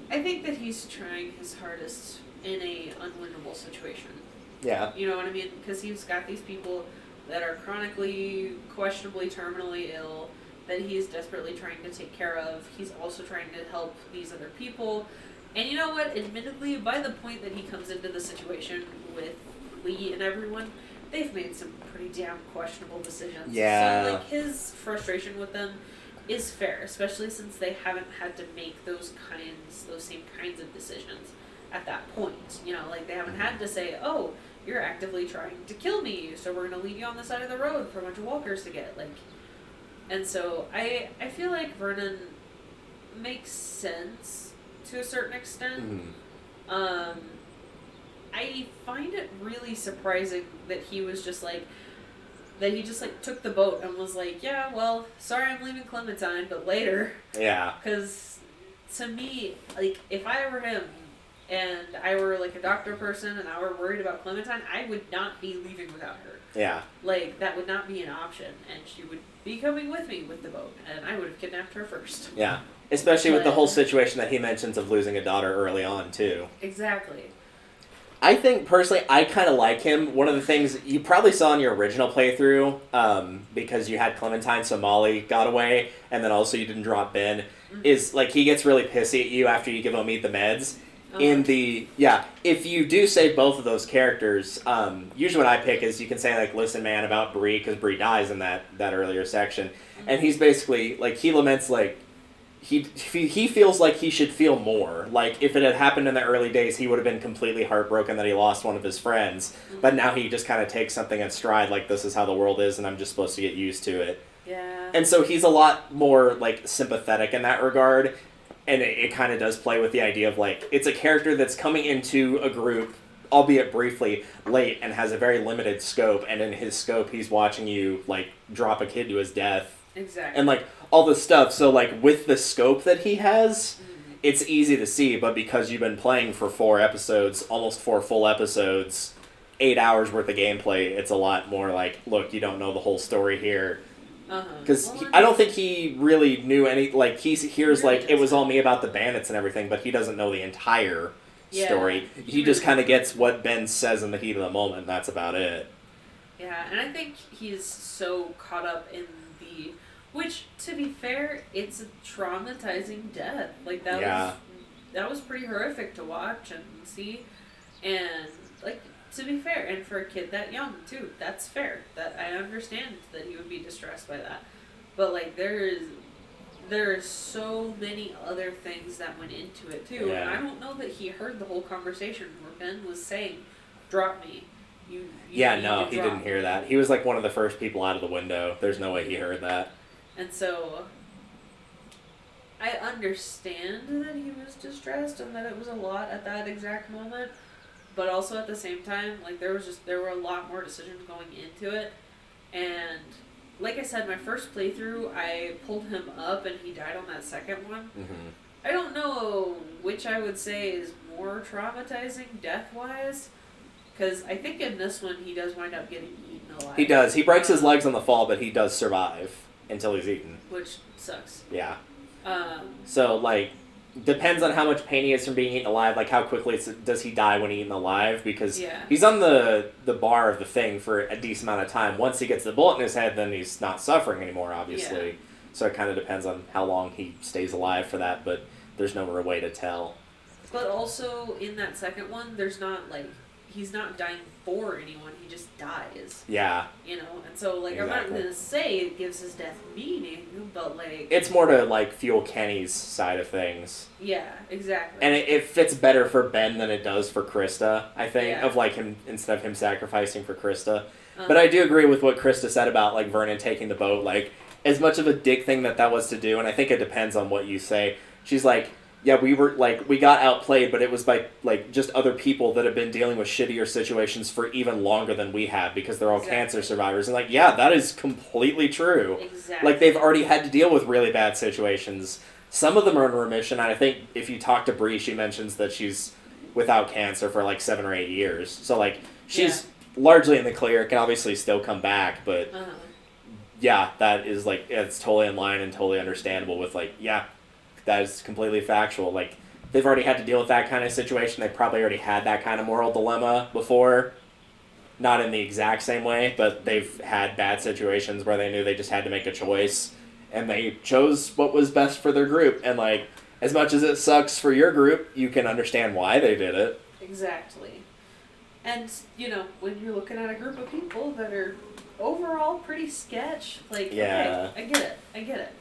think that he's trying his hardest in a unwinnable situation. Yeah. You know what I mean? Because he's got these people that are chronically, questionably, terminally ill that he's desperately trying to take care of. He's also trying to help these other people. And you know what? Admittedly, by the point that he comes into the situation with Lee and everyone, they've made some pretty damn questionable decisions. Yeah. So, like, his frustration with them is fair, especially since they haven't had to make those same kinds of decisions at that point. You know, like, they haven't had to say, oh, you're actively trying to kill me, so we're going to leave you on the side of the road for a bunch of walkers to get. Like, and so I feel like Vernon makes sense to a certain extent. I find it really surprising that he was just like, that he just like took the boat and was like, yeah, well, sorry I'm leaving Clementine, but later. Yeah. Because to me, like, if I were him and I were like a doctor person and I were worried about Clementine, I would not be leaving without her. Yeah. Like, that would not be an option, and she would be coming with me with the boat, and I would have kidnapped her first. Yeah. Especially with the whole situation that he mentions of losing a daughter early on, too. Exactly. I think, personally, I kind of like him. One of the things you probably saw in your original playthrough, because you had Clementine, so Molly got away, and then also you didn't drop Ben, is, like, he gets really pissy at you after you give him Eat the Meds. If you do save both of those characters, usually what I pick is you can say, like, listen, man, about Bree, because Bree dies in that earlier section, and he's basically, like, he laments, like, he feels like he should feel more. Like, if it had happened in the early days, he would have been completely heartbroken that he lost one of his friends, but now he just kind of takes something in stride, like, this is how the world is, and I'm just supposed to get used to it. Yeah. And so he's a lot more, like, sympathetic in that regard. And it kind of does play with the idea of, like, it's a character that's coming into a group, albeit briefly, late, and has a very limited scope, and in his scope, he's watching you, like, drop a kid to his death. Exactly. And, like, all this stuff. So, like, with the scope that he has, it's easy to see, but because you've been playing for 4 episodes, almost 4 full episodes, 8 hours worth of gameplay, it's a lot more like, look, you don't know the whole story here. Because I don't think he really knew any, like, he hears, like, it was all me about the bandits and everything, but he doesn't know the entire story. He just kind of gets what Ben says in the heat of the moment, and that's about it. Yeah, and I think he's so caught up in the, which, to be fair, it's a traumatizing death. Like, that was pretty horrific to watch and see, and, like, to be fair, and for a kid that young, too, that's fair. That I understand that he would be distressed by that. But, like, there are so many other things that went into it, too. Yeah. And I don't know that he heard the whole conversation where Ben was saying, drop me. You Yeah, need no, to he drop didn't me." hear that. He was, like, one of the first people out of the window. There's no way he heard that. And so, I understand that he was distressed and that it was a lot at that exact moment. But also at the same time, like, there were a lot more decisions going into it. And like I said, my first playthrough, I pulled him up and he died on that second one. I don't know which I would say is more traumatizing death-wise. Because I think in this one, he does wind up getting eaten alive. He does. He breaks his legs on the fall, but he does survive until he's eaten. Which sucks. Yeah. So, like, depends on how much pain he is from being eaten alive, like how quickly does he die when he's eaten alive, because he's on the bar of the thing for a decent amount of time. Once he gets the bullet in his head, then he's not suffering anymore, obviously. Yeah. So it kind of depends on how long he stays alive for that, but there's no real way to tell. But also, in that second one, there's not, like, he's not dying for anyone, he just dies. Yeah. You know, and so, like, Exactly. I'm not going to say it gives his death meaning, but, like... It's more to, like, fuel Kenny's side of things. Yeah, exactly. And it fits better for Ben than it does for Krista, I think, Yeah. of, like, him, instead of him sacrificing for Krista. But I do agree with what Krista said about, like, Vernon taking the boat. Like, as much of a dick thing that was to do, and I think it depends on what you say, she's like, yeah, we got outplayed, but it was by, like, just other people that have been dealing with shittier situations for even longer than we have, because they're all cancer survivors. And, like, yeah, that is completely true. Exactly. Like, they've already had to deal with really bad situations. Some of them are in remission, and I think if you talk to Bree, she mentions that she's without cancer for, like, 7 or 8 years. So, like, she's largely in the clear, can obviously still come back, but, yeah, that is, like, it's totally in line and totally understandable with, like, yeah, that is completely factual. Like, they've already had to deal with that kind of situation. They probably already had that kind of moral dilemma before. Not in the exact same way, but they've had bad situations where they knew they just had to make a choice. And they chose what was best for their group. And, like, as much as it sucks for your group, you can understand why they did it. Exactly. And, you know, when you're looking at a group of people that are overall pretty sketch, like, okay, I get it.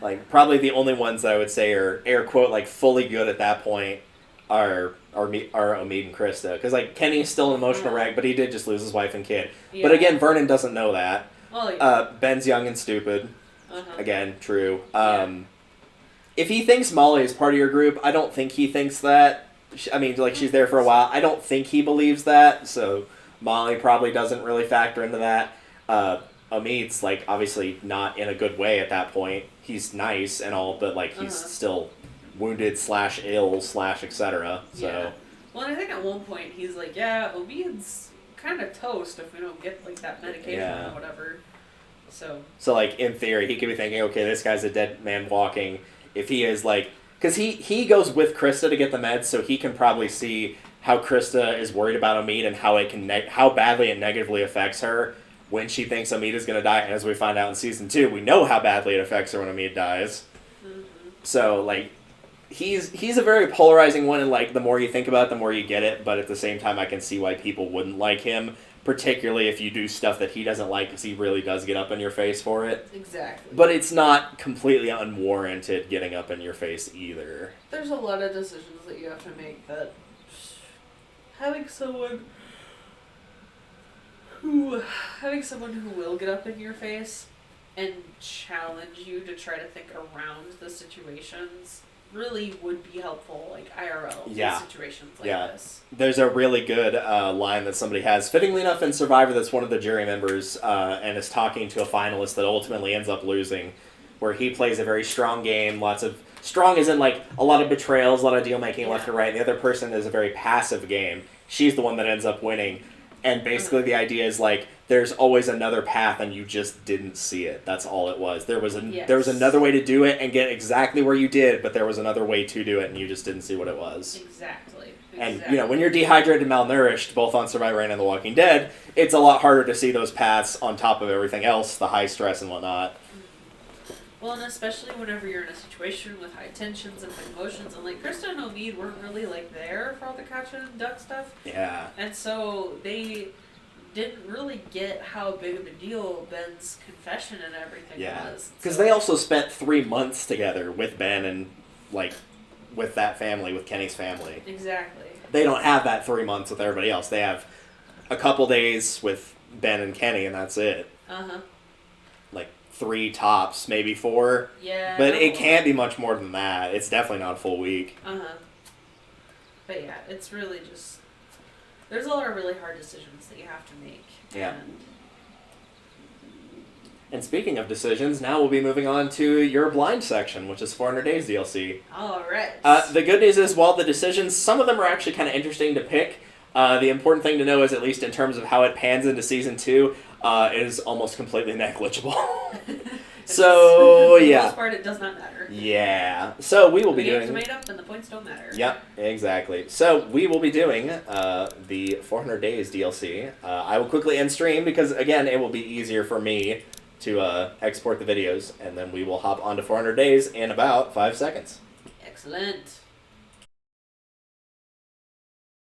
Like, probably the only ones that I would say are, air quote, like, fully good at that point are Omid and Krista. Because, like, Kenny's still an emotional wreck, but he did just lose his wife and kid. Yeah. But again, Vernon doesn't know that. Oh, yeah. Ben's young and stupid. Again, true. If he thinks Molly is part of your group, I don't think he thinks that. I mean, like, she's there for a while. I don't think he believes that, so Molly probably doesn't really factor into that. Omid's, like, obviously not in a good way at that point. He's nice and all, but, like, he's still wounded / ill / etc. So. Yeah. Well, and I think at one point he's like, yeah, Omid's kind of toast if we don't get, like, that medication or whatever. So, like, in theory, he could be thinking, okay, this guy's a dead man walking. If he is, like, Because he goes with Krista to get the meds, so he can probably see how Krista is worried about Omid and how how badly it negatively affects her when she thinks Omid is going to die. And as we find out in season 2, we know how badly it affects her when Omid dies. Mm-hmm. So, like, he's a very polarizing one, and, like, the more you think about it, the more you get it. But at the same time, I can see why people wouldn't like him, particularly if you do stuff that he doesn't like, because he really does get up in your face for it. Exactly. But it's not completely unwarranted getting up in your face either. There's a lot of decisions that you have to make that having someone who will get up in your face and challenge you to try to think around the situations really would be helpful, like IRL in situations like this. There's a really good line that somebody has, fittingly enough in Survivor, that's one of the jury members, and is talking to a finalist that ultimately ends up losing, where he plays a very strong game, strong as in, like, a lot of betrayals, a lot of deal-making left and right, and the other person is a very passive game. She's the one that ends up winning, and basically the idea is, like, there's always another path and you just didn't see it. That's all it was. There was another way to do it and get exactly where you did, but there was another way to do it and you just didn't see what it was. Exactly. And, you know, when you're dehydrated and malnourished, both on Survivor and in The Walking Dead, it's a lot harder to see those paths on top of everything else, the high stress and whatnot. Well, and especially whenever you're in a situation with high tensions and high emotions, and, like, Krista and Omid weren't really, like, there for all the catch and duck stuff. Yeah. And so they didn't really get how big of a deal Ben's confession and everything was. Because they also spent 3 months together with Ben and, like, with that family, with Kenny's family. Exactly. They don't have that 3 months with everybody else. They have a couple days with Ben and Kenny, and that's it. Uh-huh. Like, 3 tops, maybe 4. Yeah. But it can't be much more than that. It's definitely not a full week. Uh-huh. But yeah, it's really just... There's a lot of really hard decisions that you have to make. Yeah. And speaking of decisions, now we'll be moving on to your blind section, which is 400 Days DLC. Alright. The good news is, while the decisions, some of them are actually kind of interesting to pick, the important thing to know is, at least in terms of how it pans into Season 2, it is almost completely negligible. So, for the yeah. most part, it does not matter. Yeah. So we will be The games doing... are made up and the points don't matter. Yep, exactly. So we will be doing the 400 Days DLC. I will quickly end stream because, again, it will be easier for me to export the videos, and then we will hop onto 400 Days in about 5 seconds. Excellent.